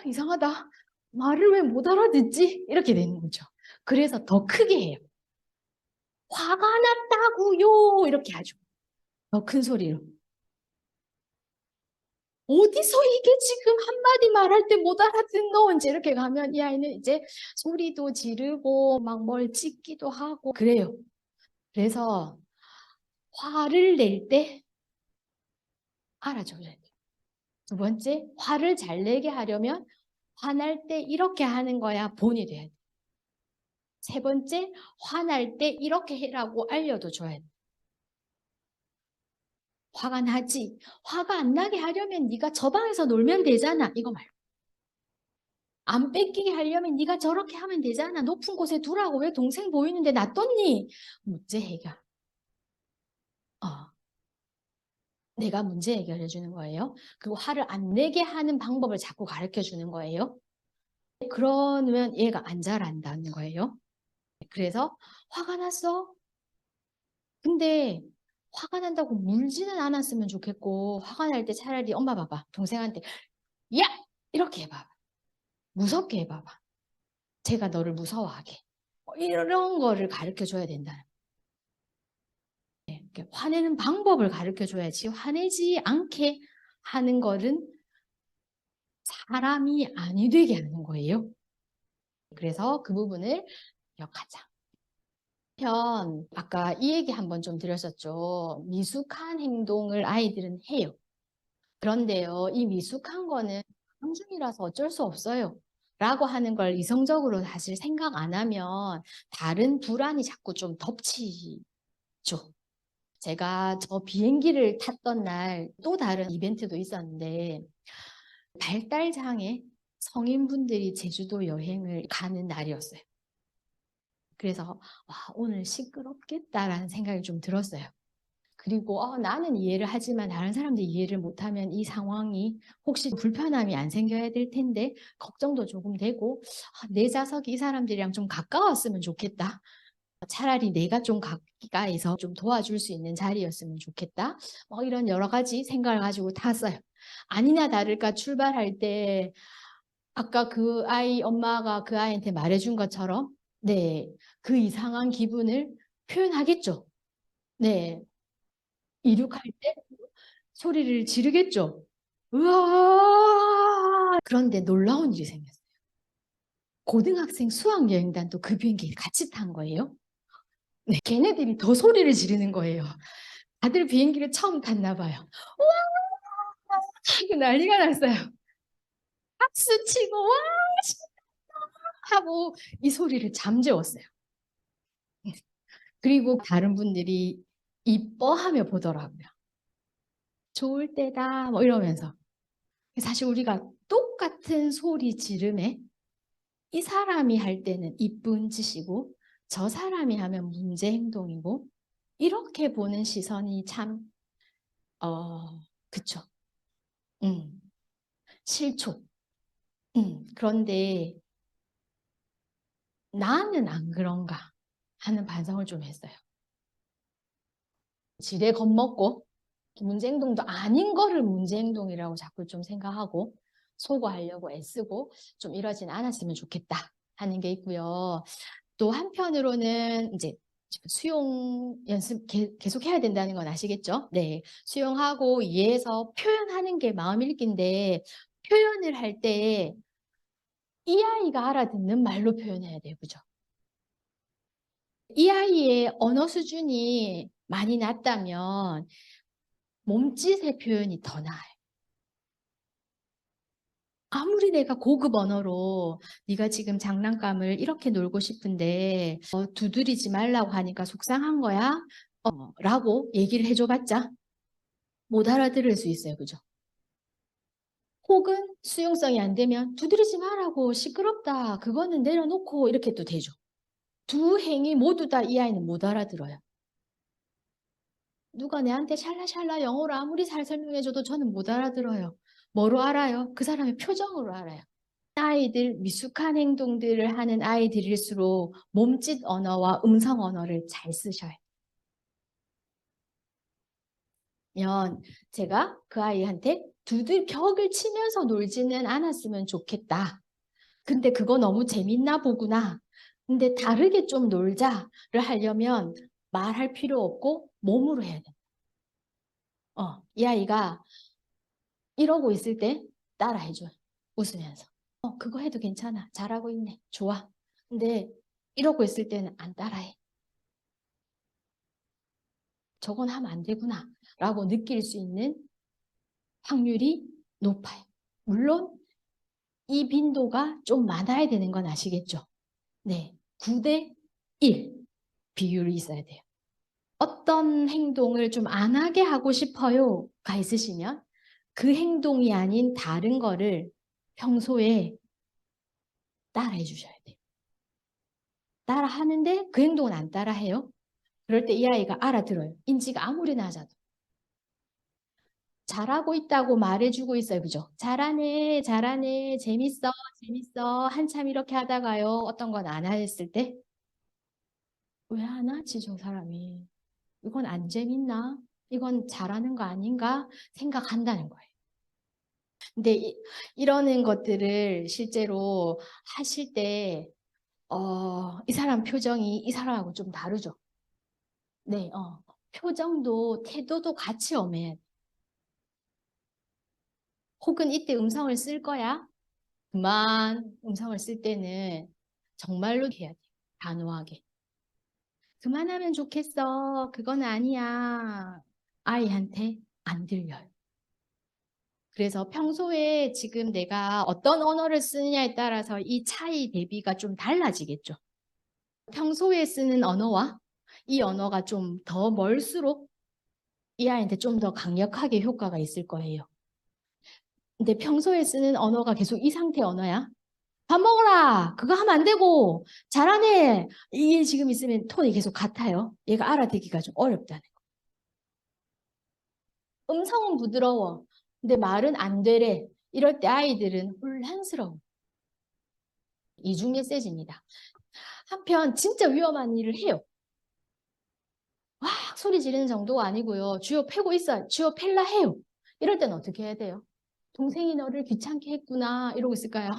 이상하다. 말을 왜 못 알아듣지? 이렇게 되는 거죠. 그래서 더 크게 해요. 화가 났다고요 이렇게 하죠. 더 큰 소리로. 어디서 이게 지금 한마디 말할 때 못 알아듣노? 이제 이렇게 가면 이 아이는 이제 소리도 지르고 막 뭘 찍기도 하고 그래요. 그래서 화를 낼 때 알아줘야 돼요. 두 번째, 화를 잘 내게 하려면 화날 때 이렇게 하는 거야 본이 돼야 돼. 세 번째, 화날 때 이렇게 해라고 알려도 줘야 돼. 화가 나지. 화가 안 나게 하려면 네가 저 방에서 놀면 되잖아. 이거 말고. 안 뺏기게 하려면 네가 저렇게 하면 되잖아. 높은 곳에 두라고. 왜 동생 보이는데 놔뒀니? 문제 해결. 어. 내가 문제 해결해 주는 거예요. 그리고 화를 안 내게 하는 방법을 자꾸 가르쳐 주는 거예요. 그러면 얘가 안 자란다는 거예요. 그래서 화가 났어? 근데 화가 난다고 물지는 않았으면 좋겠고, 화가 날 때 차라리 엄마 봐봐. 동생한테 야! 이렇게 해봐. 무섭게 해봐봐. 제가 너를 무서워하게. 이런 거를 가르쳐 줘야 된다. 화내는 방법을 가르쳐 줘야지 화내지 않게 하는 거는 사람이 아니 되게 하는 거예요. 그래서 그 부분을 기억하자. 아까 이 얘기 한번 좀 드렸었죠. 미숙한 행동을 아이들은 해요. 그런데요, 이 미숙한 거는 감중이라서 어쩔 수 없어요. 라고 하는 걸 이성적으로 사실 생각 안 하면 다른 불안이 자꾸 좀 덮치죠. 제가 저 비행기를 탔던 날 또 다른 이벤트도 있었는데 발달장애 성인분들이 제주도 여행을 가는 날이었어요. 그래서 와, 오늘 시끄럽겠다라는 생각이 좀 들었어요. 그리고 나는 이해를 하지만 다른 사람들이 이해를 못하면 이 상황이 혹시 불편함이 안 생겨야 될 텐데 걱정도 조금 되고 내 자석이 이 사람들이랑 좀 가까웠으면 좋겠다. 차라리 내가 좀 가까이서 좀 도와줄 수 있는 자리였으면 좋겠다. 이런 여러 가지 생각을 가지고 탔어요. 아니나 다를까 출발할 때 아까 그 아이 엄마가 그 아이한테 말해준 것처럼 네, 그 이상한 기분을 표현하겠죠. 네, 이륙할 때 소리를 지르겠죠. 으아! 그런데 놀라운 일이 생겼어요. 고등학생 수학여행단도 그 비행기에 같이 탄 거예요. 네, 걔네들이 더 소리를 지르는 거예요. 다들 비행기를 처음 탔나 봐요. 와! 난리가 났어요. 박수 치고 와! 하고 이 소리를 잠재웠어요. 그리고 다른 분들이 이뻐하며 보더라고요. 좋을 때다 뭐 이러면서. 사실 우리가 똑같은 소리 지름에 이 사람이 할 때는 이쁜 짓이고 저 사람이 하면 문제 행동이고 이렇게 보는 시선이 참 그쵸. 음, 실촉. 그런데 나는 안 그런가 하는 반성을 좀 했어요. 지레 겁먹고 문제 행동도 아닌 거를 문제 행동이라고 자꾸 좀 생각하고 소거하려고 애쓰고 좀 이러진 않았으면 좋겠다 하는 게 있고요. 또 한편으로는 이제 수용 연습 계속 해야 된다는 건 아시겠죠? 네. 수용하고 이해해서 표현하는 게 마음 읽기인데 표현을 할 때 이 아이가 알아듣는 말로 표현해야 돼요. 그죠? 이 아이의 언어 수준이 많이 낮다면 몸짓의 표현이 더 나아요. 아무리 내가 고급 언어로 네가 지금 장난감을 이렇게 놀고 싶은데 두드리지 말라고 하니까 속상한 거야? 라고 얘기를 해줘봤자 못 알아들을 수 있어요. 그죠? 혹은 수용성이 안 되면 두드리지 말라고 시끄럽다. 그거는 내려놓고 이렇게 또 되죠. 두 행위 모두 다 이 아이는 못 알아들어요. 누가 내한테 샬라샬라 영어로 아무리 잘 설명해줘도 저는 못 알아들어요. 뭐로 알아요? 그 사람의 표정으로 알아요. 아이들 미숙한 행동들을 하는 아이들일수록 몸짓 언어와 음성 언어를 잘 쓰셔요. 제가 그 아이한테 벽을 치면서 놀지는 않았으면 좋겠다. 근데 그거 너무 재밌나 보구나. 근데 다르게 좀 놀자를 하려면 말할 필요 없고 몸으로 해야 돼. 이 아이가 이러고 있을 때 따라해줘요. 웃으면서. 그거 해도 괜찮아. 잘하고 있네. 좋아. 근데 이러고 있을 때는 안 따라해. 저건 하면 안 되구나. 라고 느낄 수 있는 확률이 높아요. 물론 이 빈도가 좀 많아야 되는 건 아시겠죠? 네. 9대 1 비율이 있어야 돼요. 어떤 행동을 좀 안 하게 하고 싶어요가 있으시면 그 행동이 아닌 다른 거를 평소에 따라해 주셔야 돼요. 따라 하는데 그 행동은 안 따라 해요. 그럴 때 이 아이가 알아들어요. 인지가 아무리 낮아도. 잘하고 있다고 말해주고 있어요. 그죠? 잘하네, 잘하네, 재밌어, 재밌어. 한참 이렇게 하다가요. 어떤 건 안 했을 때, 왜 안 하지, 저 사람이? 이건 안 재밌나? 이건 잘하는 거 아닌가? 생각한다는 거예요. 근데 이러는 것들을 실제로 하실 때, 이 사람 표정이 이 사람하고 좀 다르죠. 네, 표정도 태도도 같이 엄해야 돼. 혹은 이때 음성을 쓸 거야? 그만 음성을 쓸 때는 정말로 해야 돼. 단호하게. 그만하면 좋겠어. 그건 아니야. 아이한테 안 들려요. 그래서 평소에 지금 내가 어떤 언어를 쓰느냐에 따라서 이 차이 대비가 좀 달라지겠죠. 평소에 쓰는 언어와 이 언어가 좀 더 멀수록 이 아이한테 좀 더 강력하게 효과가 있을 거예요. 근데 평소에 쓰는 언어가 계속 이 상태 언어야. 밥 먹어라. 그거 하면 안 되고. 잘하네. 이게 지금 있으면 톤이 계속 같아요. 얘가 알아듣기가 좀 어렵다는 거. 음성은 부드러워. 근데 말은 안 되래. 이럴 때 아이들은 혼란스러워. 이중에 세집니다. 한편 진짜 위험한 일을 해요. 막 소리 지르는 정도가 아니고요. 쥐어 패고 있어요. 쥐어 팰라 해요. 이럴 땐 어떻게 해야 돼요? 동생이 너를 귀찮게 했구나. 이러고 있을까요?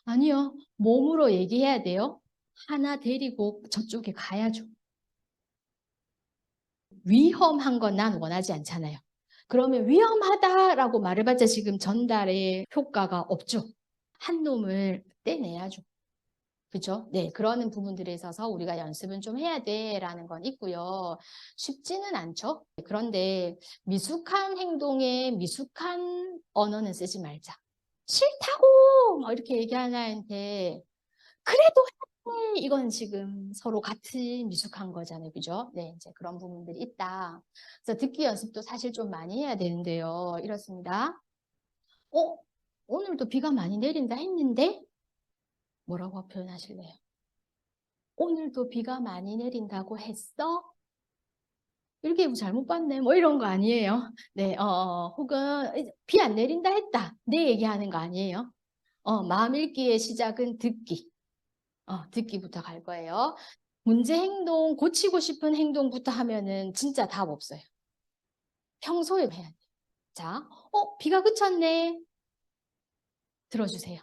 아니요. 몸으로 얘기해야 돼요. 하나 데리고 저쪽에 가야죠. 위험한 건 난 원하지 않잖아요. 그러면 위험하다라고 말해봤자 지금 전달에 효과가 없죠. 한 놈을 떼내야죠. 그죠? 네, 그러는 부분들에 있어서 우리가 연습은 좀 해야 돼라는 건 있고요. 쉽지는 않죠. 그런데 미숙한 행동에 미숙한 언어는 쓰지 말자. 싫다고 뭐 이렇게 얘기하는 아이한테 그래도 해. 이건 지금 서로 같은 미숙한 거잖아요. 그죠? 네, 이제 그런 부분들이 있다. 그래서 듣기 연습도 사실 좀 많이 해야 되는데요. 이렇습니다. 어? 오늘도 비가 많이 내린다 했는데 뭐라고 표현하실래요? 오늘도 비가 많이 내린다고 했어? 이렇게 잘못 봤네. 뭐 이런 거 아니에요. 네, 혹은 비 안 내린다 했다. 내 얘기하는 거 아니에요. 마음 읽기의 시작은 듣기. 듣기부터 갈 거예요. 문제 행동, 고치고 싶은 행동부터 하면은 진짜 답 없어요. 평소에 해야 돼. 자, 비가 그쳤네. 들어주세요.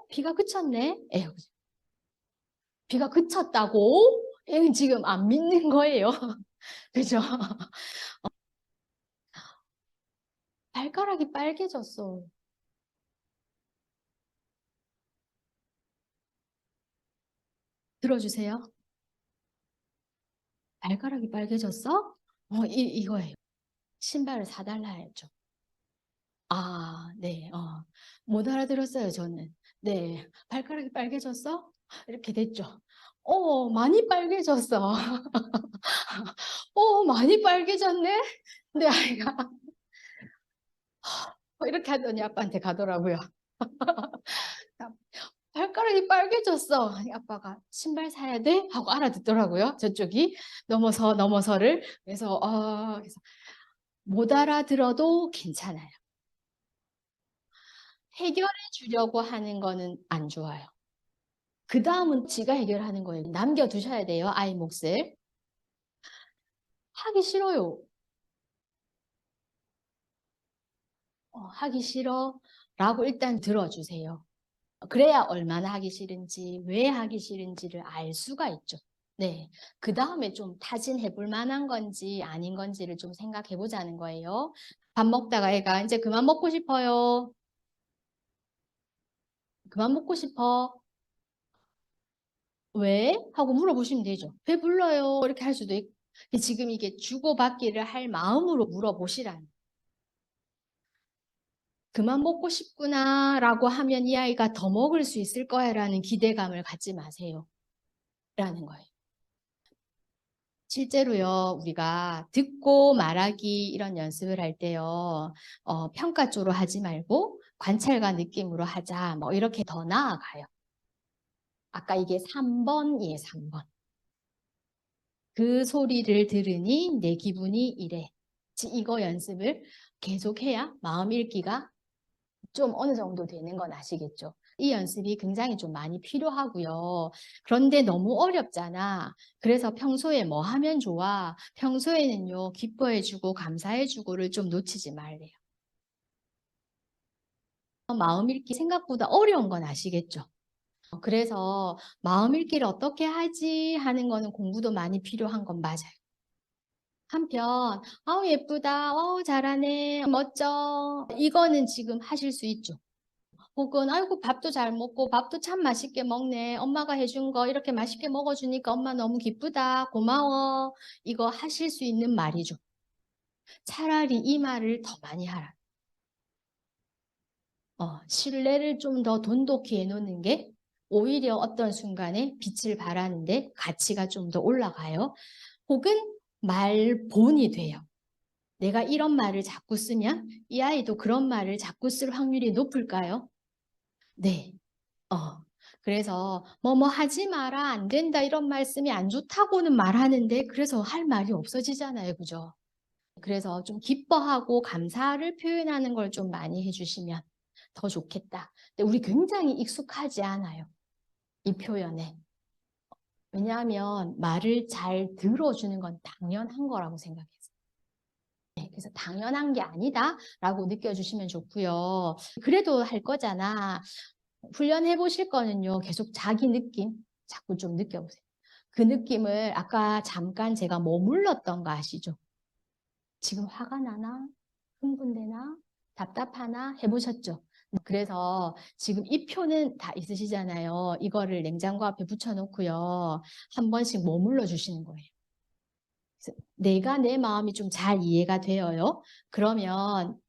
비가 그쳤네. 에휴, 비가 그쳤다고? 얘는 지금 안 믿는 거예요. 그죠? 발가락이 빨개졌어. 들어주세요. 발가락이 빨개졌어? 이거예요. 신발을 사달라 했죠. 아, 네, 못 알아들었어요, 저는. 네, 발가락이 빨개졌어? 이렇게 됐죠. 많이 빨개졌어. 많이 빨개졌네? 근데 아이가 이렇게 하더니 아빠한테 가더라고요. 발가락이 빨개졌어. 아빠가 신발 사야 돼? 하고 알아듣더라고요. 저쪽이 넘어서를. 그래서 못 알아들어도 괜찮아요. 해결해 주려고 하는 거는 안 좋아요. 그 다음은 지가 해결하는 거예요. 남겨두셔야 돼요. 아이 몫을. 하기 싫어요. 하기 싫어. 라고 일단 들어주세요. 그래야 얼마나 하기 싫은지, 왜 하기 싫은지를 알 수가 있죠. 네. 그 다음에 좀 타진해 볼 만한 건지 아닌 건지를 좀 생각해 보자는 거예요. 밥 먹다가 애가 이제 그만 먹고 싶어요. 그만 먹고 싶어. 왜? 하고 물어보시면 되죠. 배불러요. 이렇게 할 수도 있고. 지금 이게 주고받기를 할 마음으로 물어보시라는. 그만 먹고 싶구나 라고 하면 이 아이가 더 먹을 수 있을 거야 라는 기대감을 갖지 마세요. 라는 거예요. 실제로요, 우리가 듣고 말하기 이런 연습을 할 때요, 평가 쪽으로 하지 말고 관찰과 느낌으로 하자. 뭐 이렇게 더 나아가요. 아까 이게 3번이에요, 3번. 그 소리를 들으니 내 기분이 이래. 이거 연습을 계속해야 마음 읽기가 좀 어느 정도 되는 건 아시겠죠? 이 연습이 굉장히 좀 많이 필요하고요. 그런데 너무 어렵잖아. 그래서 평소에 뭐 하면 좋아? 평소에는요, 기뻐해주고 감사해주고를 좀 놓치지 말래요. 마음 읽기 생각보다 어려운 건 아시겠죠? 그래서 마음 읽기를 어떻게 하지 하는 거는 공부도 많이 필요한 건 맞아요. 한편, 아우 예쁘다, 아우 잘하네, 멋져. 이거는 지금 하실 수 있죠. 혹은 아이고 밥도 잘 먹고 밥도 참 맛있게 먹네. 엄마가 해준 거 이렇게 맛있게 먹어주니까 엄마 너무 기쁘다. 고마워. 이거 하실 수 있는 말이죠. 차라리 이 말을 더 많이 하라. 신뢰를 좀 더 돈독히 해놓는 게 오히려 어떤 순간에 빛을 발하는데 가치가 좀 더 올라가요. 혹은 말본이 돼요. 내가 이런 말을 자꾸 쓰면 이 아이도 그런 말을 자꾸 쓸 확률이 높을까요? 네. 그래서 뭐 하지 마라, 안 된다 이런 말씀이 안 좋다고는 말하는데 그래서 할 말이 없어지잖아요. 그죠? 그래서 좀 기뻐하고 감사를 표현하는 걸 좀 많이 해주시면 더 좋겠다. 근데 우리 굉장히 익숙하지 않아요. 이 표현에. 왜냐하면 말을 잘 들어주는 건 당연한 거라고 생각해서. 네, 그래서 당연한 게 아니다라고 느껴주시면 좋고요. 그래도 할 거잖아. 훈련해 보실 거는요. 계속 자기 느낌 자꾸 좀 느껴보세요. 그 느낌을 아까 잠깐 제가 머물렀던 거 아시죠? 지금 화가 나나? 흥분되나? 답답하나? 해보셨죠? 그래서 지금 이 표는 다 있으시잖아요. 이거를 냉장고 앞에 붙여놓고요. 한 번씩 머물러 주시는 거예요. 내가 내 마음이 좀 잘 이해가 되어요. 그러면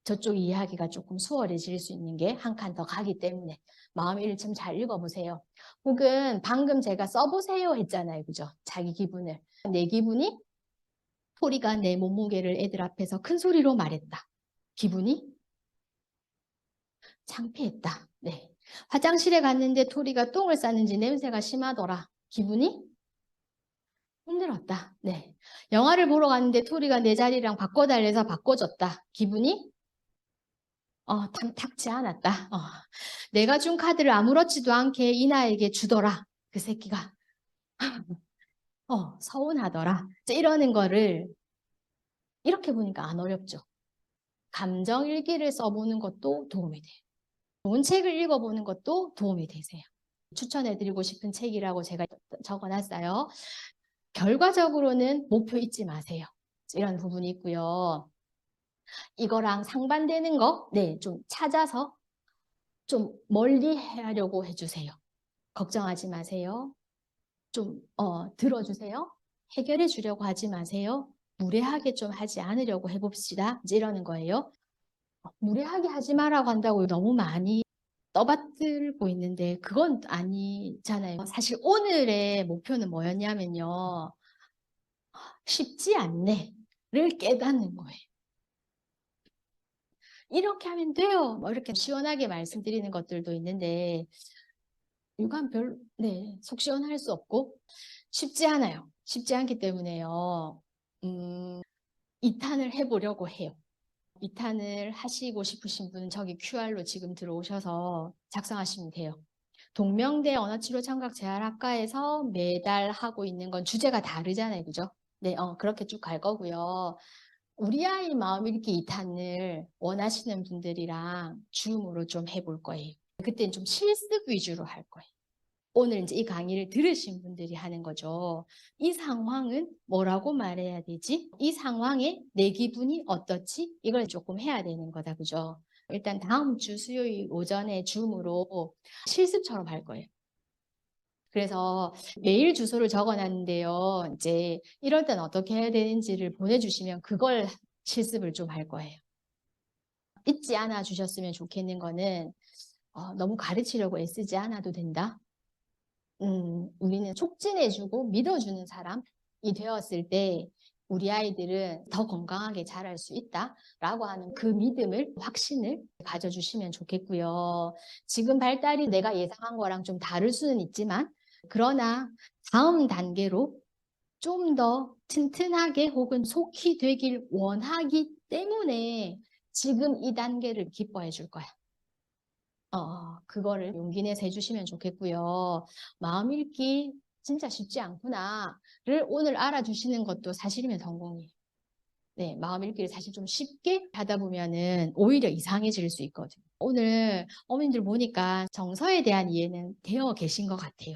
저쪽 이해하기가 조금 수월해질 수 있는 게 한 칸 더 가기 때문에 마음을 좀 잘 읽어보세요. 혹은 방금 제가 써보세요 했잖아요. 그죠? 자기 기분을. 내 기분이 토리가 내 몸무게를 애들 앞에서 큰 소리로 말했다. 기분이 창피했다. 네. 화장실에 갔는데 토리가 똥을 싸는지 냄새가 심하더라. 기분이 힘들었다. 네. 영화를 보러 갔는데 토리가 내 자리랑 바꿔달래서 바꿔줬다. 기분이 탐탁지 않았다. 내가 준 카드를 아무렇지도 않게 이나에게 주더라. 그 새끼가. 서운하더라. 이러는 거를 이렇게 보니까 안 어렵죠. 감정 일기를 써보는 것도 도움이 돼요. 좋은 책을 읽어보는 것도 도움이 되세요. 추천해드리고 싶은 책이라고 제가 적어놨어요. 결과적으로는 목표 잊지 마세요. 이런 부분이 있고요. 이거랑 상반되는 거, 네, 좀 찾아서 좀 멀리 하려고 해주세요. 걱정하지 마세요. 좀 들어주세요. 해결해 주려고 하지 마세요. 무례하게 좀 하지 않으려고 해봅시다. 이제 이러는 거예요. 무례하게 하지 마라고 한다고 너무 많이 떠받들고 있는데 그건 아니잖아요. 사실 오늘의 목표는 뭐였냐면요. 쉽지 않네를 깨닫는 거예요. 이렇게 하면 돼요. 뭐 이렇게 시원하게 말씀드리는 것들도 있는데 육아는 네, 속 시원할 수 없고 쉽지 않아요. 쉽지 않기 때문에요. 2탄을 해보려고 해요. 2탄을 하시고 싶으신 분은 저기 QR로 지금 들어오셔서 작성하시면 돼요. 동명대 언어치료 청각 재활학과에서 매달 하고 있는 건 주제가 다르잖아요. 그죠? 네, 그렇게 쭉 갈 거고요. 우리 아이 마음 읽기 2탄을 원하시는 분들이랑 줌으로 좀 해볼 거예요. 그때는 좀 실습 위주로 할 거예요. 오늘 이제 이 강의를 들으신 분들이 하는 거죠. 이 상황은 뭐라고 말해야 되지? 이 상황에 내 기분이 어떻지? 이걸 조금 해야 되는 거다. 그죠? 일단 다음 주 수요일 오전에 줌으로 실습처럼 할 거예요. 그래서 메일 주소를 적어놨는데요. 이제 이럴 땐 어떻게 해야 되는지를 보내주시면 그걸 실습을 좀 할 거예요. 잊지 않아 주셨으면 좋겠는 거는 너무 가르치려고 애쓰지 않아도 된다. 우리는 촉진해주고 믿어주는 사람이 되었을 때 우리 아이들은 더 건강하게 자랄 수 있다라고 하는 그 믿음을, 확신을 가져주시면 좋겠고요. 지금 발달이 내가 예상한 거랑 좀 다를 수는 있지만 그러나 다음 단계로 좀 더 튼튼하게 혹은 속히 되길 원하기 때문에 지금 이 단계를 기뻐해 줄 거야. 그거를 용기 내서 해주시면 좋겠고요. 마음 읽기 진짜 쉽지 않구나를 오늘 알아주시는 것도 사실이면 성공이에요. 네, 마음 읽기를 사실 좀 쉽게 하다 보면은 오히려 이상해질 수 있거든요. 오늘 어머님들 보니까 정서에 대한 이해는 되어 계신 것 같아요.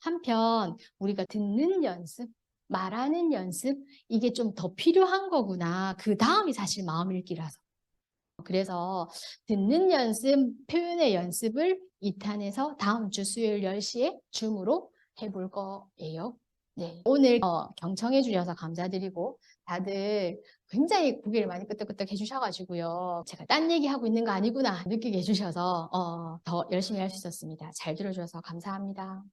한편 우리가 듣는 연습, 말하는 연습, 이게 좀 더 필요한 거구나. 그 다음이 사실 마음 읽기라서. 그래서 듣는 연습, 표현의 연습을 2탄에서 다음 주 수요일 10시에 줌으로 해볼 거예요. 네, 오늘 경청해 주셔서 감사드리고 다들 굉장히 고개를 많이 끄덕끄덕 해주셔가지고요. 제가 딴 얘기하고 있는 거 아니구나 느끼게 해주셔서 더 열심히 할 수 있었습니다. 잘 들어주셔서 감사합니다.